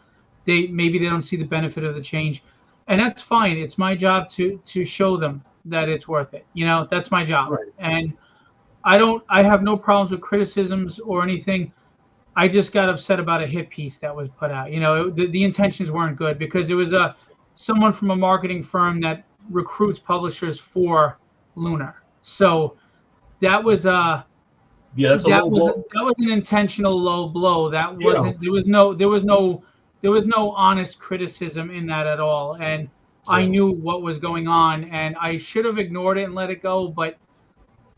maybe they don't see the benefit of the change. And that's fine. It's my job to show them that it's worth it. That's my job. right. And I have no problems with criticisms or anything. I just got upset about a hit piece that was put out. The intentions weren't good because it was someone from a marketing firm that recruits publishers for Lunar. So that was Yeah, that's a that low was blow. that was an intentional low blow. That Yeah, wasn't there was no honest criticism in that at all. And I yeah. knew what was going on and I should have ignored it and let it go. But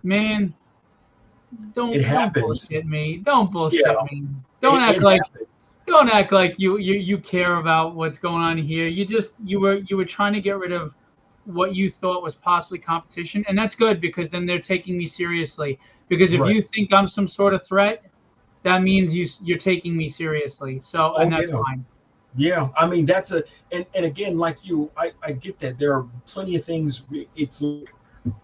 man, It don't happens. bullshit me. Don't Yeah, bullshit me. Don't it, act it like happens. don't act like you care about what's going on here. You were trying to get rid of what you thought was possibly competition, and that's good because then they're taking me seriously. Because if Right. you think I'm some sort of threat, that means you're taking me seriously. So, Oh and that's yeah. fine. Yeah, I mean that's and again, like you, I get that there are plenty of things. It's like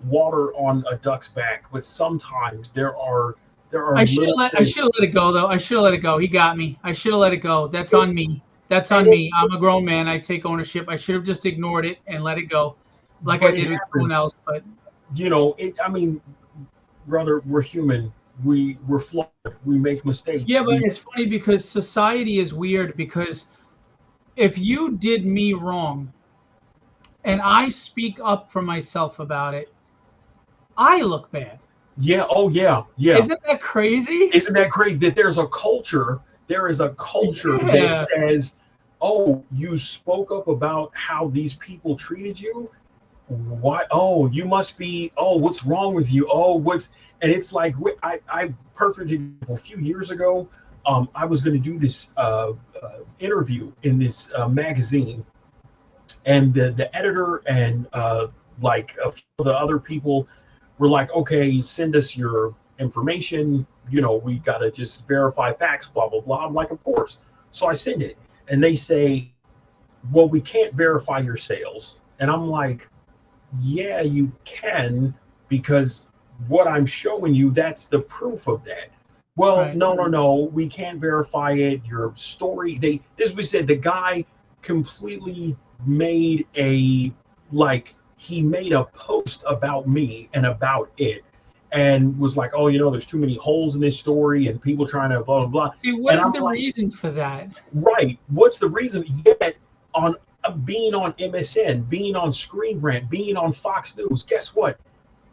water on a duck's back, but sometimes there are little I should have things, let it go though. I should have let it go. He got me. I should have let it go. That's it, on me. That's and on me. it, I'm a grown man. I take ownership. I should have just ignored it and let it go, like I but it did with someone happens. else. But I mean, brother, we're human. We're flawed. We make yeah, mistakes. but it's funny because society is weird because if you did me wrong and I speak up for myself about it, I look bad. Yeah. Oh yeah. Yeah. Isn't that crazy? Isn't that crazy that there's a culture? There is a culture that Yeah. says, "Oh, you spoke up about how these people treated you. Why? Oh, you must be. Oh, what's wrong with you? Oh, what's?" And it's like I perfect example. A few years ago, I was going to do this interview in this magazine, and the editor and like a few of the other people were like, okay, send us your information. We got to just verify facts, blah blah blah. I'm like, of course. So I send it, and they say, well, we can't verify your sales. And I'm like, yeah, you can, because what I'm showing you, that's the proof of that. Well, Right. no, no, no, we can't verify it. Your story, as we said, the guy completely made he made a post about me and about it, and was like, oh, there's too many holes in this story and people trying to blah, blah, blah. See, what And is I'm the like, reason for that? right. What's the reason? Yet on being on MSN, being on Screen Rant, being on Fox News, guess what?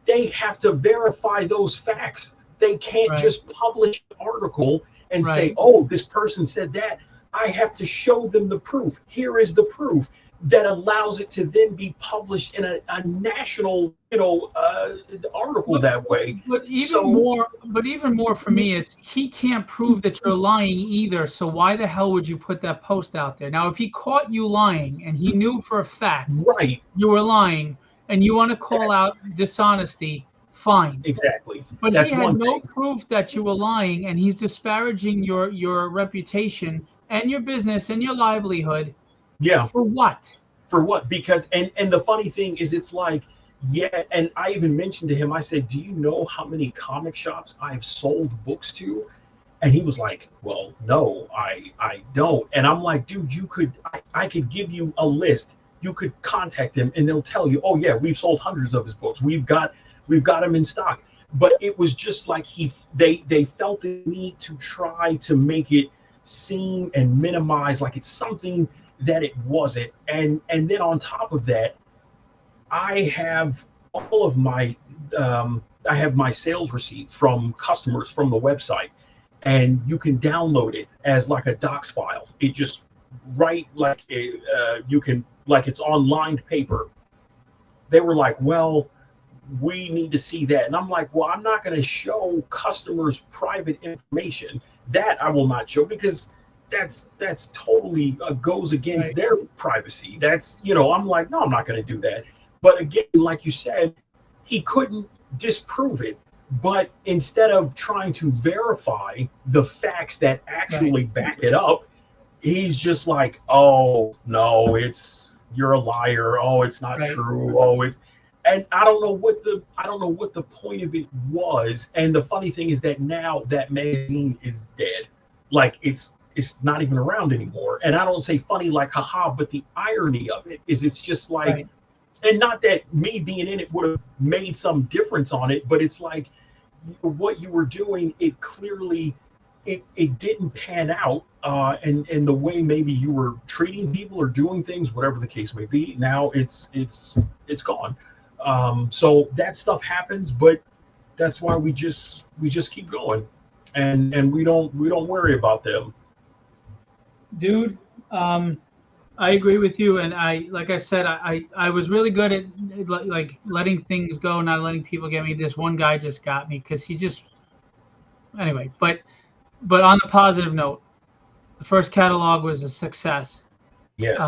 They have to verify those facts. They can't Right. just publish an article and say, Right. "Oh, this person said that." I have to show them the proof. Here is the proof that allows it to then be published in a national, article But that way. but even So more but even more for me, it's he can't prove that you're lying either. So why the hell would you put that post out there? Now, if he caught you lying and he knew for a fact right, you were lying and you want to call that, out dishonesty, fine. exactly. But he That's had one no thing. proof that you were lying, and he's disparaging your reputation and your business and your livelihood Yeah. for what? For what? Because and the funny thing is, it's like, yeah, and I even mentioned to him, I said, do you know how many comic shops I've sold books to? And he was like, well, no, I don't. And I'm like, dude, I could give you a list. You could contact them and they'll tell you, oh yeah, we've sold hundreds of his books. We've got them in stock. But it was just like they felt the need to try to make it seem and minimize like it's something that it wasn't. And then on top of that, I have all of my I have my sales receipts from customers from the website, and you can download it as like a docs file. It just write like you can, like it's on lined paper. They were like, well, we need to see that. And I'm like, well, I'm not going to show customers private information. That I will not show, because that's totally goes against Right. their privacy. I'm like, no, I'm not going to do that. But again, like you said, he couldn't disprove it. But instead of trying to verify the facts that Right. actually back it up, he's just like, oh no, you're a liar. Oh, it's not Right. true. Oh, it's and I don't know what the point of it was. And the funny thing is that now that magazine is dead. Like it's not even around anymore. And I don't say funny like haha, but the irony of it is it's just like, Right. and not that me being in it would have made some difference on it, but it's like what you were doing, it clearly it didn't pan out, and the way maybe you were treating people or doing things, whatever the case may be, now it's gone. So that stuff happens, but that's why we just keep going, and we don't worry about them. Dude, I agree with you, and like I said, I was really good at like letting things go, not letting people get me. This one guy just got me because he just anyway. But on the positive note, the first catalog was a success. Yes.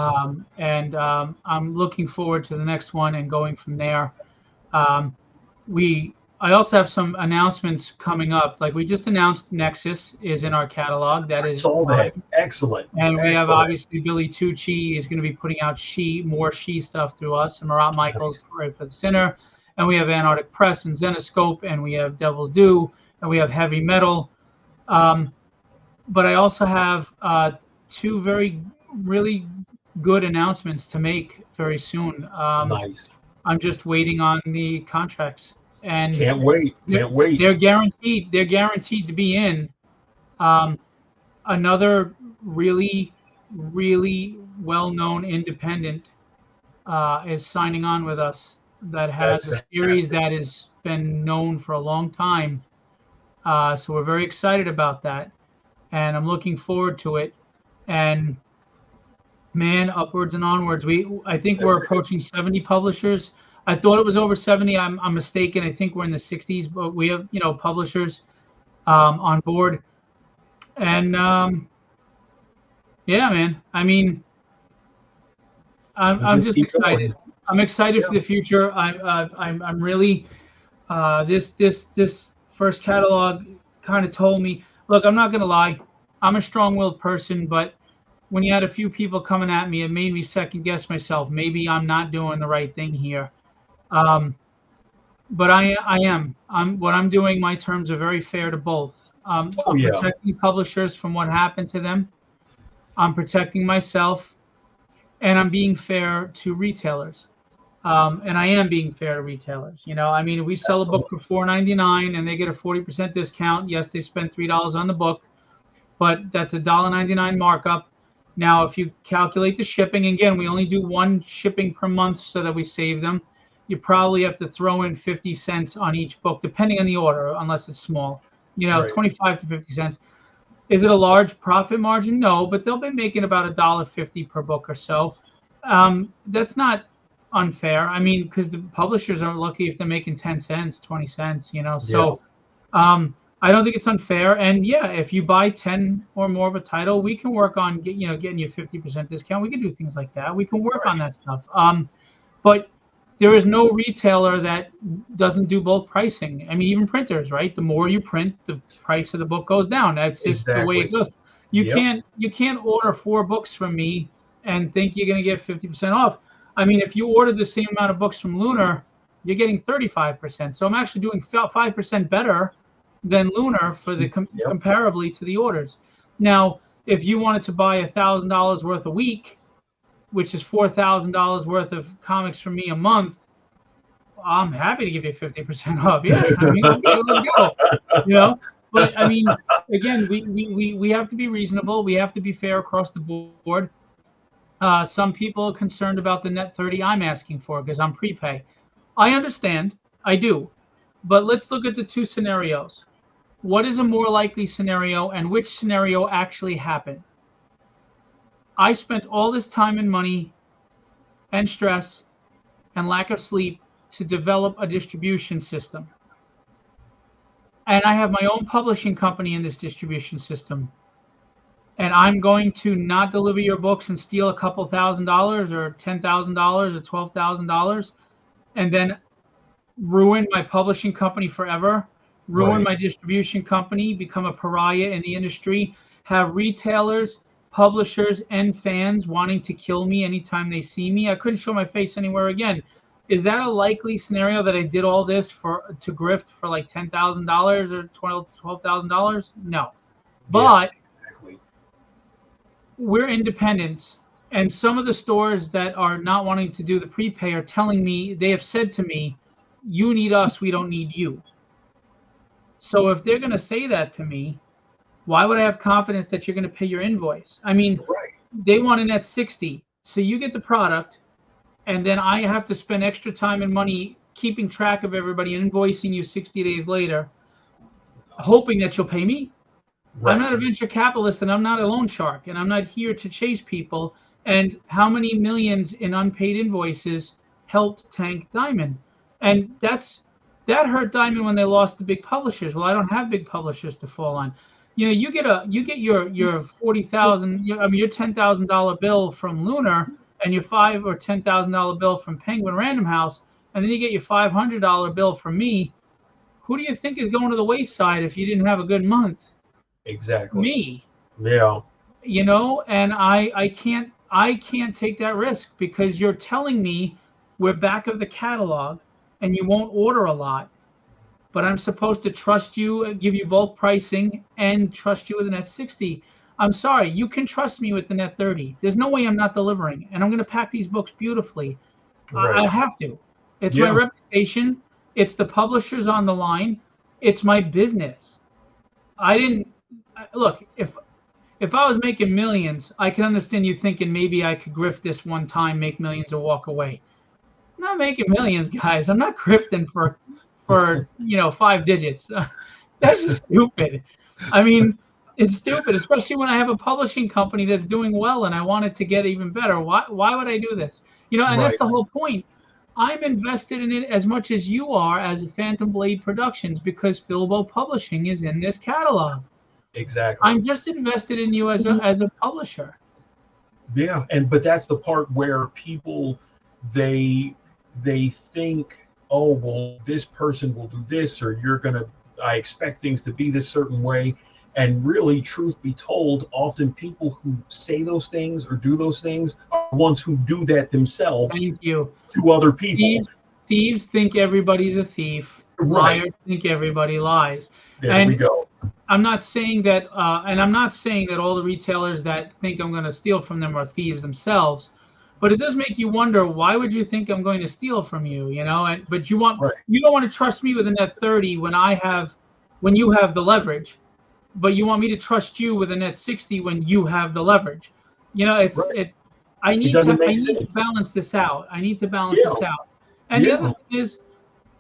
And I'm looking forward to the next one and going from there. Um, I also have some announcements coming up. Like we just announced, Nexus is in our catalog. That I is saw that. mine. Excellent. And we have Excellent. obviously Billy Tucci is going to be putting out more She stuff through us, and Marat Michaels Nice. right for the Sinner. And we have Antarctic Press and Zenoscope, and we have Devil's Due, and we have Heavy Metal. Um, but I also have two really good announcements to make very soon. Nice. I'm just waiting on the contracts, and Can't wait. they're, Can't wait. they're guaranteed. They're guaranteed to be in. Um, Another really well-known independent is signing on with us that That's has a series fantastic. that has been known for a long time. So we're very excited about that, and I'm looking forward to it. And man, upwards and onwards. I think we're That's it. approaching 70 publishers. I thought it was over 70. I'm mistaken. I think we're in the 60s, but we have publishers on board. And yeah, man. I mean, You I'm just just keep excited. going. I'm excited Yeah. for the future. I'm really this first catalog kind of told me, look, I'm not gonna lie, I'm a strong-willed person, but when you had a few people coming at me, it made me second guess myself. Maybe I'm not doing the right thing here. Um, but I am. What I'm doing. My terms are very fair to both. Oh I'm yeah. protecting publishers from what happened to them. I'm protecting myself, and I'm being fair to retailers. And I am being fair to retailers. I mean, if we sell a book Absolutely. for $4.99 and they get a 40% discount, yes, they spend $3 on the book, but that's a $1.99 markup. Now, if you calculate the shipping, again, we only do one shipping per month so that we save them. You probably have to throw in 50 cents on each book, depending on the order, unless it's small. Right. 25 to 50 cents. Is it a large profit margin? No, but they'll be making about $1.50 per book or so. That's not unfair. I mean, because the publishers are lucky if they're making 10 cents, 20 cents, Yeah. So I don't think it's unfair. And yeah, if you buy 10 or more of a title, we can work on getting you 50% discount. We can do things like that. We can work on Right. that stuff. But there is no retailer that doesn't do bulk pricing. I mean, even printers, right? The more you print, the price of the book goes down. That's just the way it Exactly. goes. You Yep. can't you can't order 4 books from me and think you're going to get 50% off. I mean, if you order the same amount of books from Lunar, you're getting 35%. So I'm actually doing 5% better than Lunar for the Yep. comparably to the orders. Now, if you wanted to buy $1,000 worth a week, which is $4,000 worth of comics from me a month, I'm happy to give you 50% off. Yeah, I mean, okay, let's go. You know, but I mean, again, we have to be reasonable. We have to be fair across the board. Some people are concerned about the net 30 I'm asking for because I'm prepay. I understand, I do, but let's look at the two scenarios. What is a more likely scenario, and which scenario actually happened? I spent all this time and money and stress and lack of sleep to develop a distribution system. And I have my own publishing company in this distribution system. And I'm going to not deliver your books and steal a couple $1,000 or $10,000 or $12,000 and then ruin my publishing company forever, ruin Right. my distribution company, become a pariah in the industry, have retailers, publishers, and fans wanting to kill me anytime they see me. I couldn't show my face anywhere again. Is that a likely scenario that I did all this to grift for like $10,000 or $12,000? No. Yeah. But Exactly. we're independents, and some of the stores that are not wanting to do the prepay are telling me, they have said to me, you need us, we don't need you. So if they're going to say that to me, why would I have confidence that you're going to pay your invoice? I mean, Right. they want a net 60. So you get the product, and then I have to spend extra time and money keeping track of everybody and invoicing you 60 days later, hoping that you'll pay me. I'm Right. not a venture capitalist, and I'm not a loan shark, and I'm not here to chase people. And how many millions in unpaid invoices helped tank Diamond? And that hurt Diamond when they lost the big publishers. Well, I don't have big publishers to fall on. you get your 40,000, your $10,000 bill from Lunar, and your $5,000 or $10,000 bill from Penguin Random House, and then you get your $500 bill from me. Who do you think is going to the wayside if you didn't have a good month? Exactly. Me. Yeah. And I can't take that risk because you're telling me we're back of the catalog and you won't order a lot, but I'm supposed to trust you, give you bulk pricing, and trust you with the net 60. I'm sorry, you can trust me with the net 30. There's no way I'm not delivering, and I'm going to pack these books beautifully. I Right. have to. It's my Yeah. reputation. It's the publishers on the line. It's my business. I didn't look if I was making millions, I could understand you thinking maybe I could grift this one time, make millions, and walk away. I'm not making millions, guys. I'm not grifting for 5 digits. That's just stupid. I mean, it's stupid, especially when I have a publishing company that's doing well and I want it to get even better. Why would I do this? And that's Right. the whole point. I'm invested in it as much as you are as Phantom Blade Productions because Philbo Publishing is in this catalog. Exactly. I'm just invested in you as a publisher. Yeah. But that's the part where people they they think, oh well, this person will do this, or I expect things to be this certain way. And really, truth be told, often people who say those things or do those things are the ones who do that themselves Thank you. to other people. Thieves think everybody's a thief. Right. Liars think everybody lies. There we And go. I'm not saying that, I'm not saying that all the retailers that think I'm going to steal from them are thieves themselves, but it does make you wonder why would you think I'm going to steal from you, but Right. you don't want to trust me with a net 30 when you have the leverage, but you want me to trust you with a net 60 when you have the leverage. Right. It's I It need to doesn't I make need to sense. balance this out. I need to balance Yeah. this out. And the other Yeah. thing is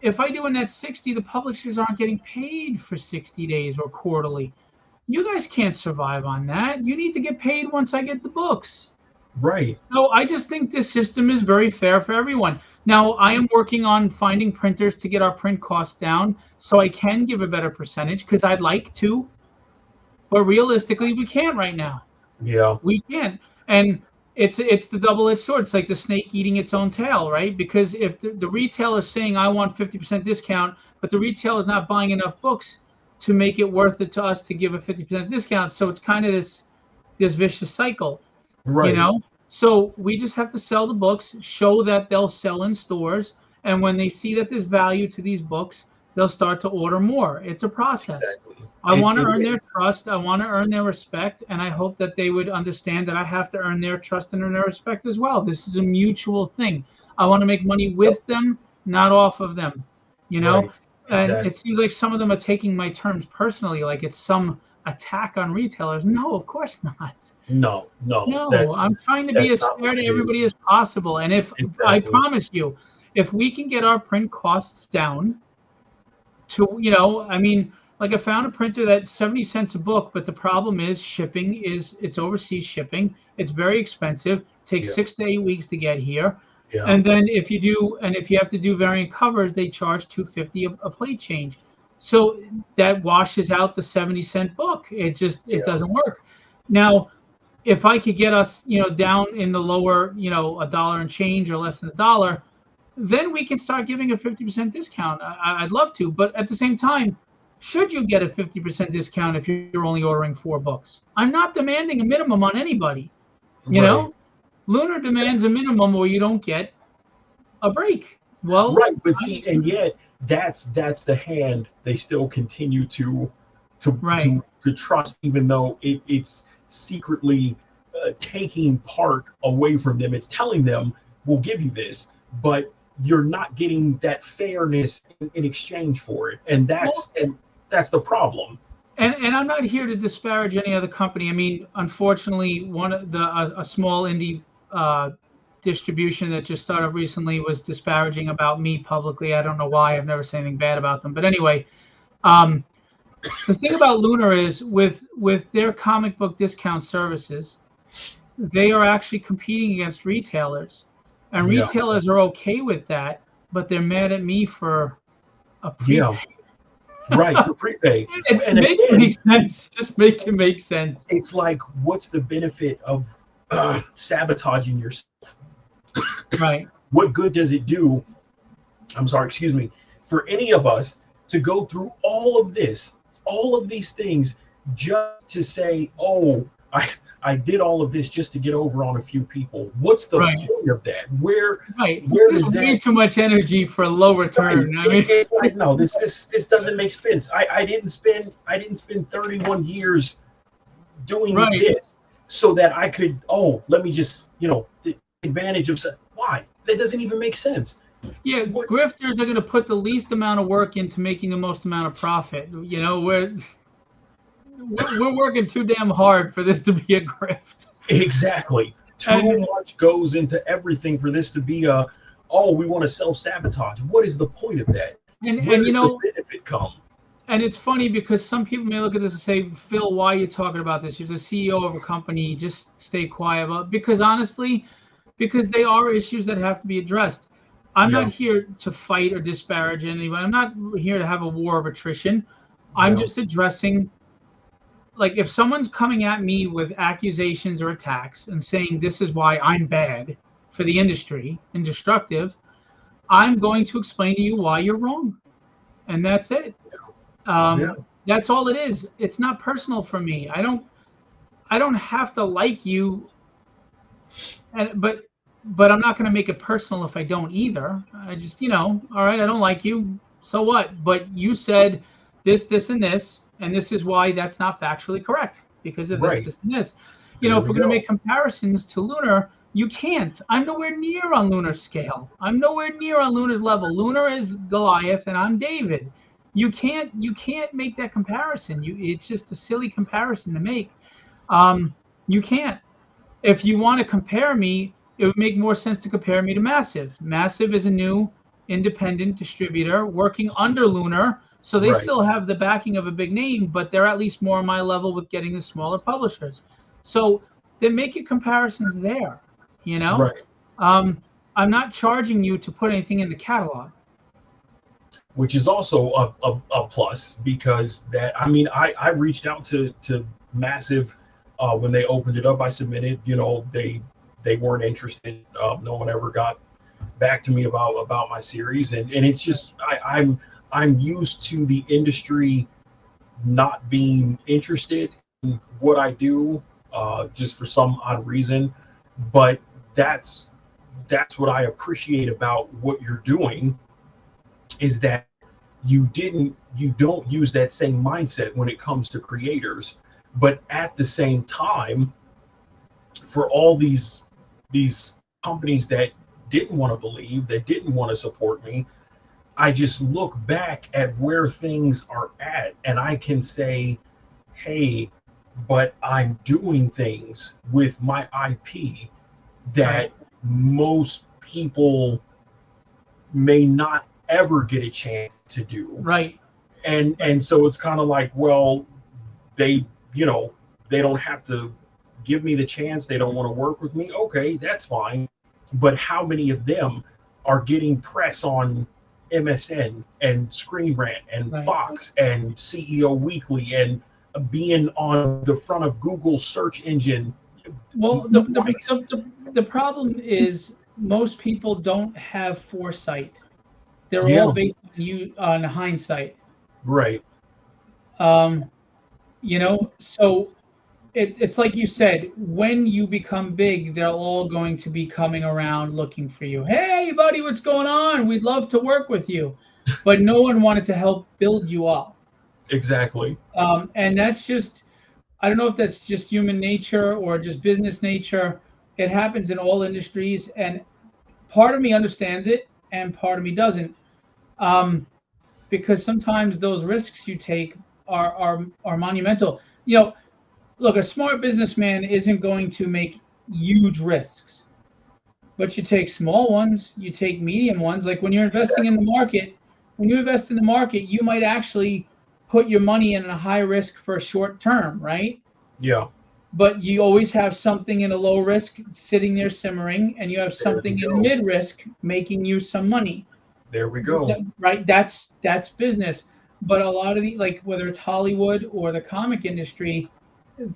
if I do a net 60, the publishers aren't getting paid for 60 days or quarterly. You guys can't survive on that. You need to get paid once I get the books. Right. So I just think this system is very fair for everyone. Now, I am working on finding printers to get our print costs down so I can give a better percentage because I'd like to, but realistically, we can't right now. Yeah. We can't. And it's the double-edged sword. It's like the snake eating its own tail, right? Because if the retailer is saying I want 50% discount, but the retailer is not buying enough books to make it worth it to us to give a 50% discount, so it's kind of this vicious cycle, you Right. know. So we just have to sell the books, show that they'll sell in stores, and when they see that there's value to these books, they'll start to order more. It's a process. Exactly. I It, want to it earn their is. trust. I want to earn their respect, and I hope that they would understand that I have to earn their trust and earn their respect as well. This is a mutual thing. I want to make money Yep. with them, not off of them. You know, Right. and it Exactly. seems like some of them are taking my terms personally, like it's some attack on retailers. No, of course not. No. No. No, I'm trying to be That's as not fair what to it is. everybody as possible. And if I Exactly. promise you, if we can get our print costs down to, I mean, like I found a printer that's 70 cents a book, but the problem is it's overseas shipping. It's very expensive. Takes Yeah. 6 to 8 weeks to get here. Yeah. And then if you have to do variant covers, they charge 250 a plate change. So that washes out the 70-cent book. It Yeah. doesn't work. Now, if I could get us, down in the lower, a dollar and change or less than a dollar, then we can start giving a 50% discount. I'd love to, but at the same time, should you get a 50% discount if you're only ordering 4 books? I'm not demanding a minimum on anybody. You Right. know, Lunar demands a minimum or you don't get a break. Well, Right. But see, and yet that's the hand they still continue right. to trust, even though it's secretly taking part away from them. It's telling them we'll give you this, but you're not getting that fairness in exchange for it, and Well, that's the problem. and I'm not here to disparage any other company. I mean, unfortunately, one of a small indie uh, distribution that just started recently was disparaging about me publicly. I don't know why. I've never said anything bad about them, but anyway, um, the thing about Lunar is with their comic book discount services, they are actually competing against retailers, and Yeah. retailers are okay with that, but they're mad at me for a Yeah. prepaid. right, for prepay. It's And make it again, make sense. Just make it make sense. it's like, what's the benefit of sabotaging yourself? Right. What good does it do? I'm sorry, excuse me, for any of us to go through all of this, all of these things, just to say, oh, I did all of this just to get over on a few people. What's the Right. point of that? Where Right. where There's does way that too much energy for low right? return. I mean, It's like, no, this doesn't make sense. I didn't spend 31 years doing right. this so that I could, oh, let me just, take advantage of why? That doesn't even make sense. Yeah, What grifters are going to put the least amount of work into making the most amount of profit. We're working too damn hard for this to be a grift. exactly? Too And much goes into everything for this to be oh, we want to self-sabotage. What is the point of that? and Where and does the benefit come? and it's funny because some people may look at this and say, Phil, why are you talking about this? You're the CEO of a company. Just stay quiet about. Because honestly, because they are issues that have to be addressed. I'm not Yeah, here to fight or disparage anyone. I'm not here to have a war of attrition. I'm yeah, just addressing, like, if someone's coming at me with accusations or attacks and saying this is why I'm bad for the industry and destructive, I'm going to explain to you why you're wrong. And that's it. yeah, That's all it is. It's not personal for me. I don't have to like you, but I'm not going to make it personal if I don't either. I just, all right, I don't like you. So what? But you said this, and this is why that's not factually correct because of this, right. this, and this. There If we we're going to go. make comparisons to Lunar, you can't. I'm nowhere near on Lunar's scale. I'm nowhere near on Lunar's level. Lunar is Goliath, and I'm David. You can't make that comparison. It's just a silly comparison to make. You can't. If you want to compare me, it would make more sense to compare me to Massive. Massive is a new independent distributor working under Lunar, so they Right, still have the backing of a big name, but they're at least more on my level with getting the smaller publishers. So then make your comparisons there. You know, right. um, I'm not charging you to put anything in the catalog. Which is also a plus because that, I mean, I reached out to Massive when they opened it up. I submitted, they weren't interested. No one ever got back to me about my series, and it's just I'm used to the industry not being interested in what I do, just for some odd reason. But that's that's what I appreciate about what you're doing, is that you don't use that same mindset when it comes to creators, but at the same time, for all these companies that didn't want to believe, that didn't want to support me, I just look back at where things are at and I can say, hey, but I'm doing things with my IP Right. that most people may not ever get a chance to do. Right. And so it's kind of like, well, they you know they don't have to give me the chance, they don't want to work with me, okay, that's fine. But how many of them are getting press on MSN and Screen Rant and Right. Fox and CEO Weekly and being on the front of Google's search engine Well, twice? the problem is most people don't have foresight. They're all Yeah, based on hindsight. right. Um, so it's like you said, when you become big, they're all going to be coming around looking for you. Hey, buddy, what's going on? We'd love to work with you. But no one wanted to help build you up. Exactly. And that's just, I don't know if that's just human nature or just business nature. It happens in all industries. And part of me understands it and part of me doesn't. Um, because sometimes those risks you take are monumental. Look, a smart businessman isn't going to make huge risks, but you take small ones, you take medium ones. Like when you're investing in Exactly. the market, when you invest in the market, you might actually put your money in a high risk for a short term, right? Yeah, But you always have something in a low risk sitting there simmering, and you have there we something in a go. mid risk making you some money, There we go. right? That's business. but a lot of the, like, whether it's Hollywood or the comic industry,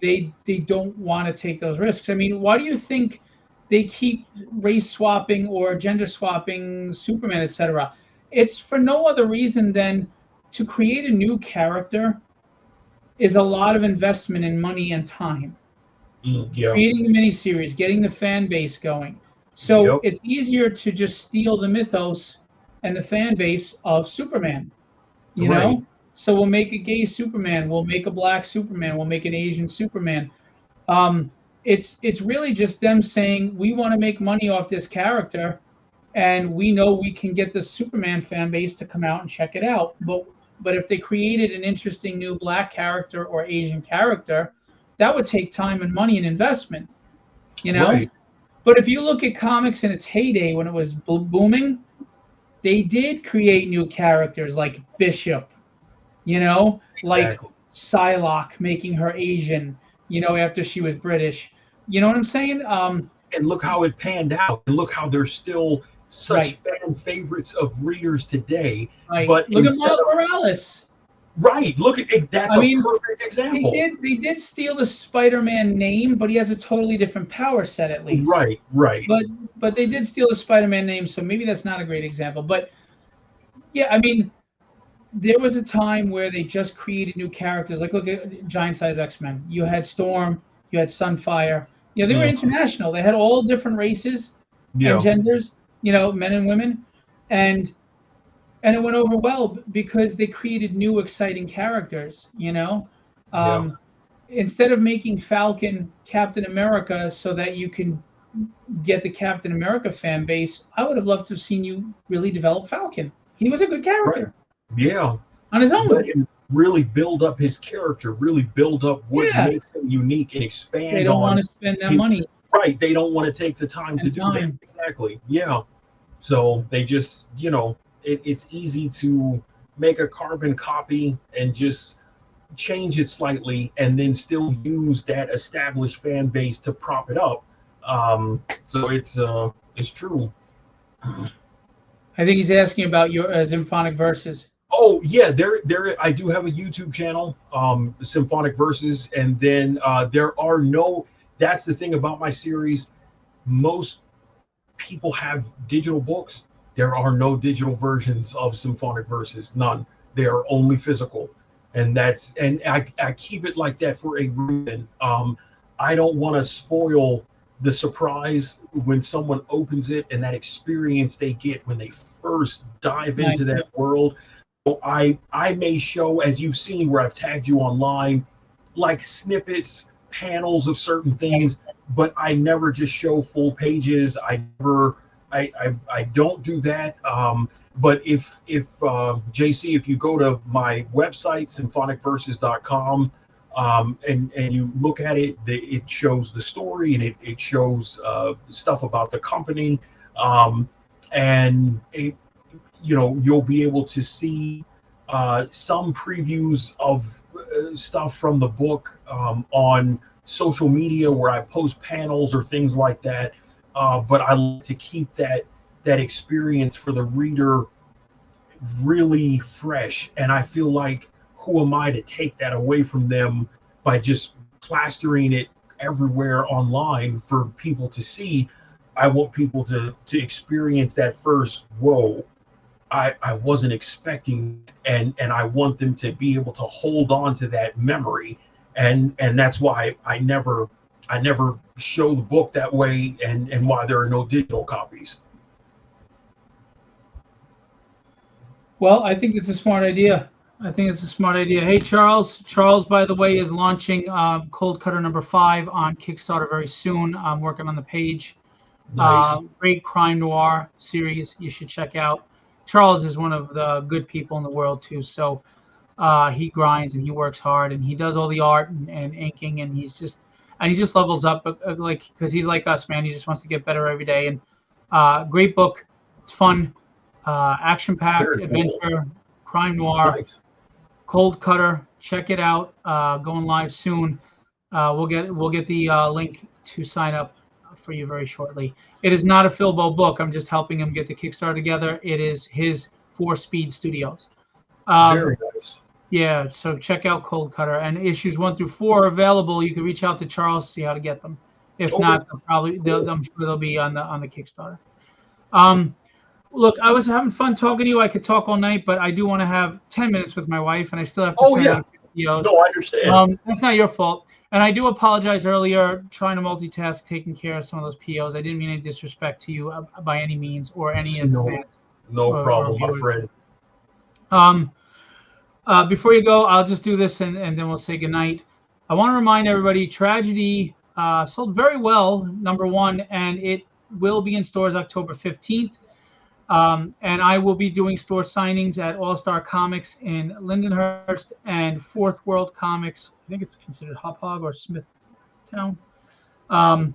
they don't want to take those risks. I mean, why do you think they keep race swapping or gender swapping Superman, etc.? It's for no other reason than to create a new character is a lot of investment in money and time. Yeah. Creating the miniseries, getting the fan base going. So Yep. it's easier to just steal the mythos and the fan base of Superman, you Right. know? So we'll make a gay Superman, we'll make a black Superman, we'll make an Asian Superman. Um, it's really just them saying we want to make money off this character, and we know we can get the Superman fan base to come out and check it out. But if they created an interesting new black character or Asian character, that would take time and money and investment, you know. Right. But if you look at comics in its heyday when it was booming, they did create new characters like Bishop, like Exactly. Psylocke, making her Asian, after she was British. You know what I'm saying? And look how it panned out, and look how they're still such Right, fan favorites of readers today. right. But Look at instead Miles of Morales. right, look at it, that's I a mean, perfect they example. did they did steal the Spider-Man name, but he has a totally different power set at least. Right, right. But but they did steal the Spider-Man name, so maybe that's not a great example. But yeah, I mean, there was a time where they just created new characters. Like look at Giant Size X-Men. You had Storm, you had Sunfire. They were Mhm. international. They had all different races and Yeah, genders, men and women, and and it went over well because they created new exciting characters. yeah. Um, Instead of making Falcon Captain America so that you can get the Captain America fan base, I would have loved to have seen you really develop Falcon. He was a good Right. character Yeah. on his Let own. him really build up his character, really build up what Yeah, makes him unique and they expand don't want on to spend that his money right. They don't want to take the time to and do that. time. Exactly. Yeah. So they just, it's easy to make a carbon copy and just change it slightly and then still use that established fan base to prop it up. So it's true. I think he's asking about your symphonic verses. Oh yeah, there. I do have a YouTube channel, Symphonic Verses, and then there are no. That's the thing about my series. Most people have digital books. There are no digital versions of Symphonic Verses. None. They are only physical, and I keep it like that for a reason. I don't want to spoil the surprise when someone opens it and that experience they get when they first dive Nice. into that world. So I may show, as you've seen where I've tagged you online, like snippets, panels of certain Right. things, but I never just show full pages. I don't do that. But if JC, if you go to my website symphonicverses.com, and you look at it, it shows the story, and it shows stuff about the company, and you'll be able to see some previews of stuff from the book on social media where I post panels or things like that. But I like to keep that experience for the reader really fresh, and I feel like who am I to take that away from them by just plastering it everywhere online for people to see? I want people to experience that first whoa, I wasn't expecting, and I want them to be able to hold on to that memory, and that's why I never show the book that way, and why there are no digital copies. Well, I think it's a smart idea. I think it's a smart idea. Hey, Charles. Charles, by the way, is launching Cold Cutter #5 on Kickstarter very soon. I'm working on the page. Nice. Great crime noir series you should check out. Charles is one of the good people in the world too. So he grinds and he works hard and he does all the art and inking, and he just levels up, like because he's like us, man. He just wants to get better every day. And great book. It's fun, action packed, Very cool. adventure, crime noir, Nice. Cold Cutter. Check it out. Going live soon. We'll get the link to sign up for you very shortly. It is not a Philbo book. I'm just helping him get the Kickstarter together. It is his 4 Speed Studios. Um, Very nice. yeah, so check out Cold Cutter, and issues 1 through 4 are available. You can reach out to Charles, see how to get them. If Okay, not, cool. I'm sure they'll be on the Kickstarter. Um, Look, I was having fun talking to you. I could talk all night, but I do want to have 10 minutes with my wife, and I still have to Oh send yeah. out videos. No, I understand. That's not your fault. And I do apologize earlier, trying to multitask, taking care of some of those POs. I didn't mean any disrespect to you by any means, or any of the No, fans no or problem, my viewers. friend. Um, Before you go, I'll just do this, and then we'll say goodnight. I want to remind everybody, Tragedy sold very well, #1, and it will be in stores October 15th. And I will be doing store signings at All Star Comics in Lindenhurst and Fourth World Comics. I think it's considered Hop Hog or Smithtown. Um,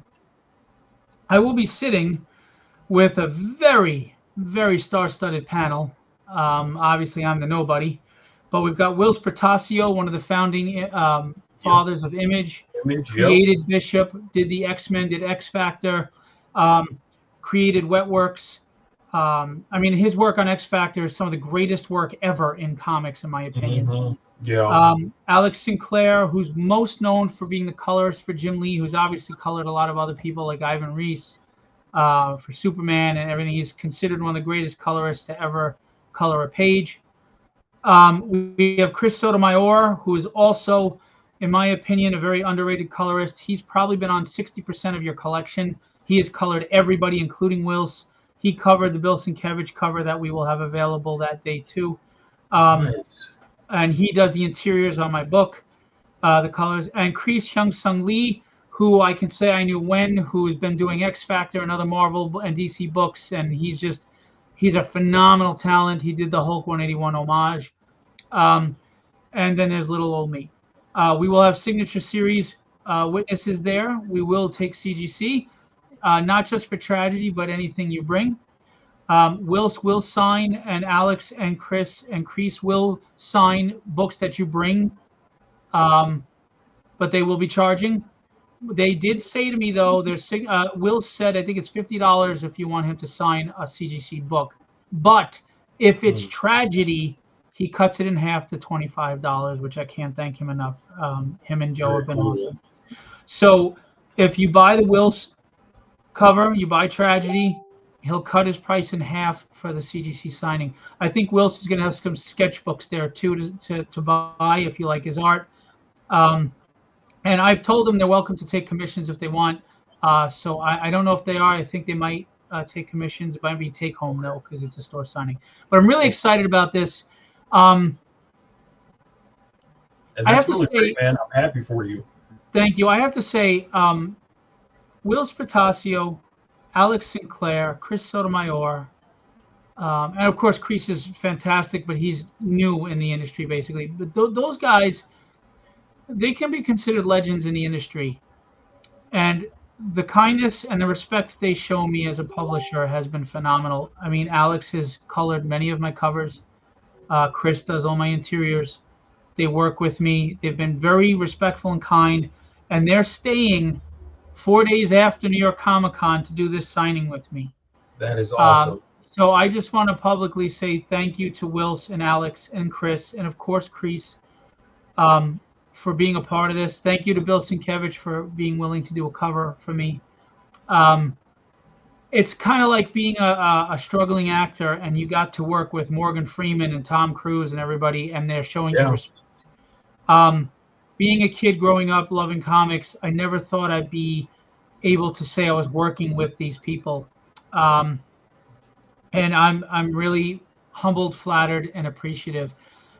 I will be sitting with a very, very star-studded panel. Obviously, I'm the nobody, but we've got Will Spertasio, one of the founding Yep. fathers of Image, Image. Yep. created Bishop, did the X-Men, did X Factor, um, created Wetworks. I mean, his work on X Factor is some of the greatest work ever in comics, in my opinion. Yeah. Alex Sinclair, who's most known for being the colorist for Jim Lee, who's obviously colored a lot of other people like Ivan Reis for Superman and everything. He's considered one of the greatest colorists to ever color a page. We have Chris Sotomayor, who is also, in my opinion, a very underrated colorist. He's probably been on 60% of your collection. He has colored everybody, including Wills. He covered the Bill Sienkiewicz cover that we will have available that day too. Um, Nice. and he does the interiors on my book, the colors. And Chris Hyung Sung Lee, who I can say I knew when, who has been doing X Factor and other Marvel and DC books, and he's a phenomenal talent. He did the Hulk 181 homage. Um, and then there's little old me. We will have signature series witnesses there. We will take CGC, not just for Tragedy, but anything you bring. Wills will sign, and Alex and Chris will sign books that you bring, um, but they will be charging. They did say to me though, Will said I think it's $50 if you want him to sign a CGC book, but if it's Mm, Tragedy, he cuts it in half to $25, which I can't thank him enough. Him and Joe very have been cool. awesome. So if you buy the Wills cover, you buy Tragedy, he'll cut his price in half for the CGC signing. I think Wills is going to have some sketchbooks there too to buy if you like his art. Um, and I've told them they're welcome to take commissions if they want. So I don't know if they are. I think they might take commissions. It might be take home Okay. though, because it's a store signing. But I'm really Oh, excited about this. Um, and I have that's to really great, say man. I'm happy for you. thank you. I have to say, Will Spertasio, Alex Sinclair, Chris Sotomayor, and of course, Chris is fantastic, but he's new in the industry basically. But those guys, they can be considered legends in the industry. And the kindness and the respect they show me as a publisher has been phenomenal. I mean, Alex has colored many of my covers. Chris does all my interiors. They work with me. They've been very respectful and kind, and they're staying 4 days after New York Comic Con to do this signing with me. That is awesome. So I just want to publicly say thank you to Wills and Alex and Chris, and of course Chris, um, for being a part of this. Thank you to Bill Sienkiewicz for being willing to do a cover for me. Um, it's kind of like being a struggling actor and you got to work with Morgan Freeman and Tom Cruise and everybody, and they're showing you Yeah. respect. Um, Being a kid growing up loving comics, I never thought I'd be able to say I was working with these people. Um, and I'm really humbled, flattered, and appreciative.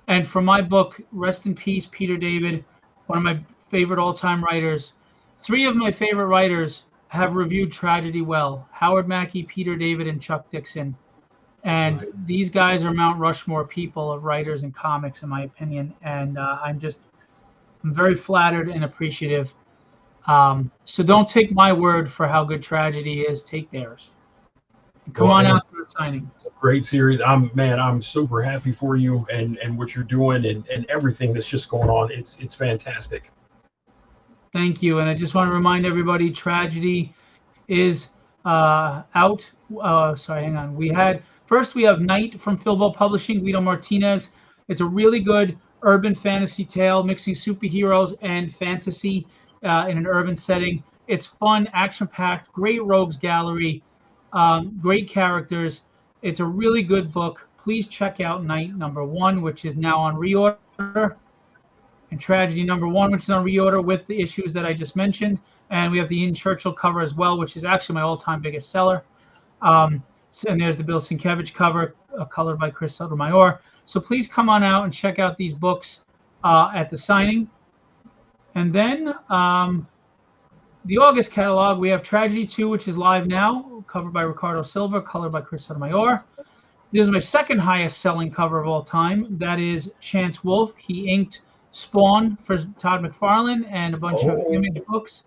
And for my book, rest in peace, Peter David, one of my favorite all-time writers. Three of my favorite writers have reviewed Tragedy well: Howard Mackey, Peter David, and Chuck Dixon. And Nice. these guys are Mount Rushmore people of writers and comics, in my opinion. And I'm very flattered and appreciative. So don't take my word for how good Tragedy is. Take theirs. And come Well, on and out to the signing. it's a great series. I'm super happy for you and what you're doing and everything that's just going on. It's fantastic. Thank you. And I just want to remind everybody, Tragedy is out. Sorry, hang on. We have Night from Philviews Publishing, Guido Martinez. It's a really good urban fantasy tale mixing superheroes and fantasy in an urban setting. It's fun, action packed, great rogues gallery, great characters. It's a really good book. Please check out Night Number One, which is now on reorder, and Tragedy Number One, which is on reorder with the issues that I just mentioned. And we have the Ian Churchill cover as well, which is actually my all-time biggest seller. And there's the Bill Sienkiewicz cover, colored by Chris Sotomayor. So please come on out and check out these books at the signing. And then the August catalog, we have Tragedy 2, which is live now, covered by Ricardo Silva, colored by Chris Sotomayor. This is my second highest selling cover of all time. That is Chance Wolfe. He inked Spawn for Todd McFarlane and a bunch of image books.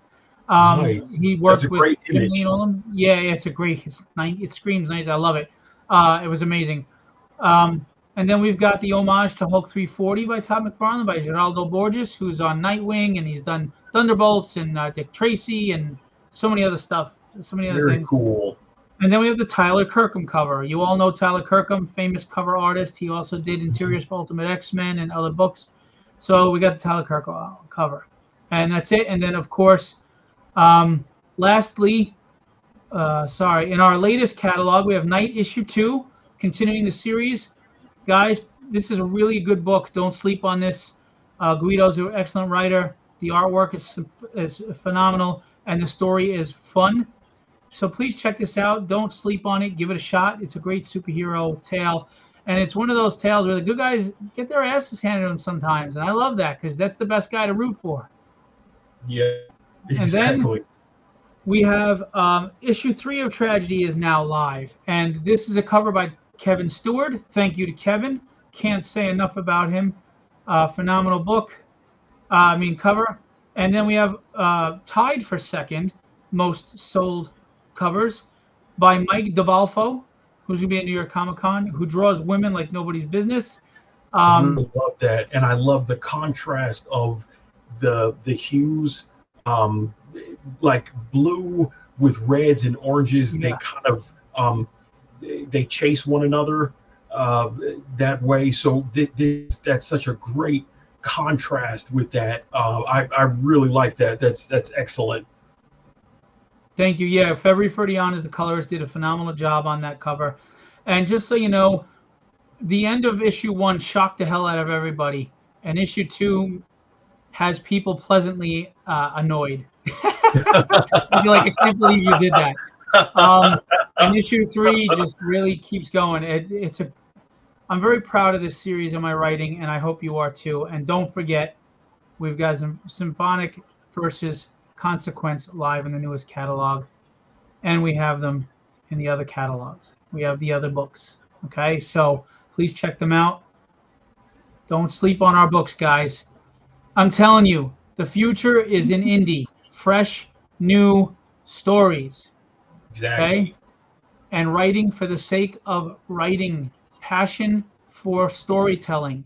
Nice. He worked That's a with great Jim image. Lee and all them. Yeah, it's a great. It's nice. It screams nice. I love it. It was amazing. And then we've got the homage to Hulk 340 by Todd McFarlane by Geraldo Borges, who's on Nightwing, and he's done Thunderbolts and Dick Tracy and so many other stuff, so many other Very things. cool. And then we have the Tyler Kirkham cover. You all know Tyler Kirkham, famous cover artist. He also did interiors for Ultimate X-Men and other books. So we got the Tyler Kirkham cover. And that's it. And then, of course, lastly, in our latest catalog, we have Night Issue 2, continuing the series. Guys, this is a really good book. Don't sleep on this. Guido's an excellent writer. The artwork is phenomenal, and the story is fun. So please check this out. Don't sleep on it. Give it a shot. It's a great superhero tale. And it's one of those tales where the good guys get their asses handed to them sometimes. And I love that because that's the best guy to root for. Yeah, exactly. And then we have issue 3 of Tragedy is now live. And this is a cover by Kevin Stewart. Thank you to Kevin. Can't say enough about him. Phenomenal book. Cover. And then we have tied for second most sold covers by Mike DeBalfo, who's going to be at New York Comic Con, who draws women like nobody's business. I really love that. And I love the contrast of the hues, like blue with reds and oranges. Yeah. They kind of they chase one another that way. So that's such a great contrast with that. I really like that. That's excellent. Thank you. Yeah, February Ferdianas, the colorist, did a phenomenal job on that cover. And just so you know, the end of issue 1 shocked the hell out of everybody, and issue 2 has people pleasantly annoyed. You're like, I can't believe you did that. And issue 3 just really keeps going. I'm very proud of this series and my writing, and I hope you are too. And don't forget, we've got some Symphonic versus Consequence live in the newest catalog, and we have them in the other catalogs. We have the other books. Okay, so please check them out. Don't sleep on our books, guys. I'm telling you, the future is in indie. Fresh, new stories. Exactly. Okay? And writing for the sake of writing. Passion for storytelling.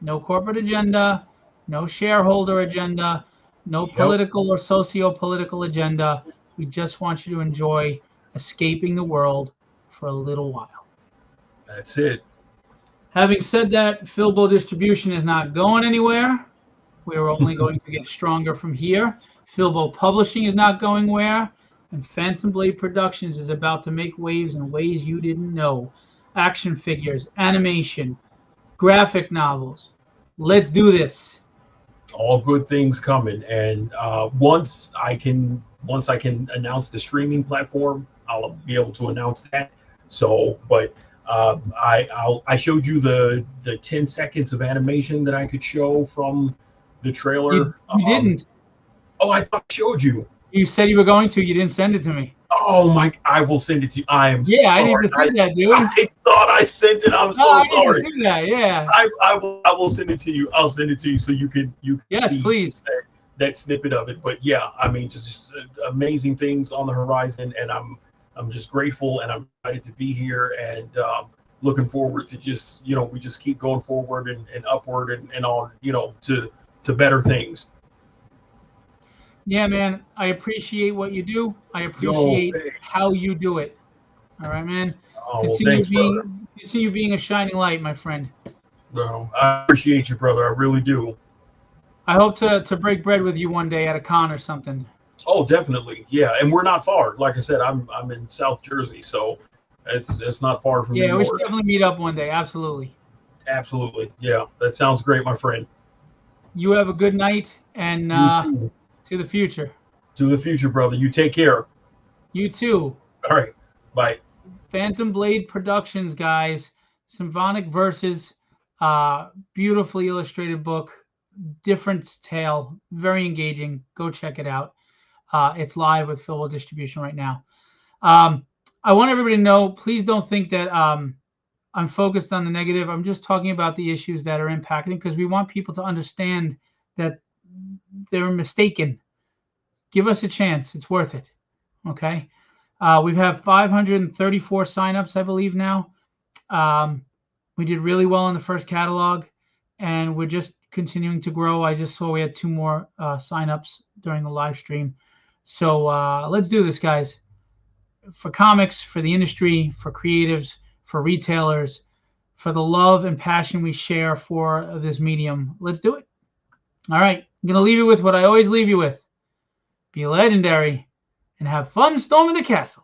No corporate agenda, no shareholder agenda, no political or socio-political agenda. We just want you to enjoy escaping the world for a little while. That's it. Having said that, Philbo Distribution is not going anywhere. We are only going to get stronger from here. Philbo Publishing is not going where. And Phantom Blade Productions is about to make waves in ways you didn't know. Action figures, animation, graphic novels. Let's do this. All good things coming, and once I can announce the streaming platform, I'll be able to announce that. So, but I showed you the 10 seconds of animation that I could show from the trailer. You didn't. Oh, I thought I showed you. You said you were going to. You didn't send it to me. Oh my! I will send it to you. I am sorry. I need to see that, dude. I thought I sent it. I'm so I sorry. Need to see that. Yeah. I will send it to you. I'll send it to you so you can yes, see please. That snippet of it. But yeah, I mean, just amazing things on the horizon, and I'm just grateful, and I'm excited to be here, and looking forward to just we just keep going forward and upward and on to better things. Yeah, man, I appreciate what you do. I appreciate how you do it. All right, man. Oh, thanks, brother. Continue being a shining light, my friend. No, I appreciate you, brother. I really do. I hope to break bread with you one day at a con or something. Oh, definitely. Yeah, and we're not far. Like I said, I'm in South Jersey, so it's not far from New Yeah, we should York. definitely meet up one day. Absolutely. Absolutely. Yeah, that sounds great, my friend. You have a good night and You too. to the future. To the future, brother. You take care. You too. All right. Bye. Phantom Blade Productions, guys. Symphonic Verses. Beautifully illustrated book. Different tale. Very engaging. Go check it out. It's live with Philviews distribution right now. I want everybody to know, please don't think that I'm focused on the negative. I'm just talking about the issues that are impacting because we want people to understand that they're mistaken. Give us a chance. It's worth it. Okay. We've had 534 signups, I believe, now. We did really well in the first catalog, and we're just continuing to grow. I just saw we had 2 more signups during the live stream. So let's do this, guys. For comics, for the industry, for creatives, for retailers, for the love and passion we share for this medium. Let's do it. All right. I'm going to leave you with what I always leave you with. Be legendary and have fun storming the castle.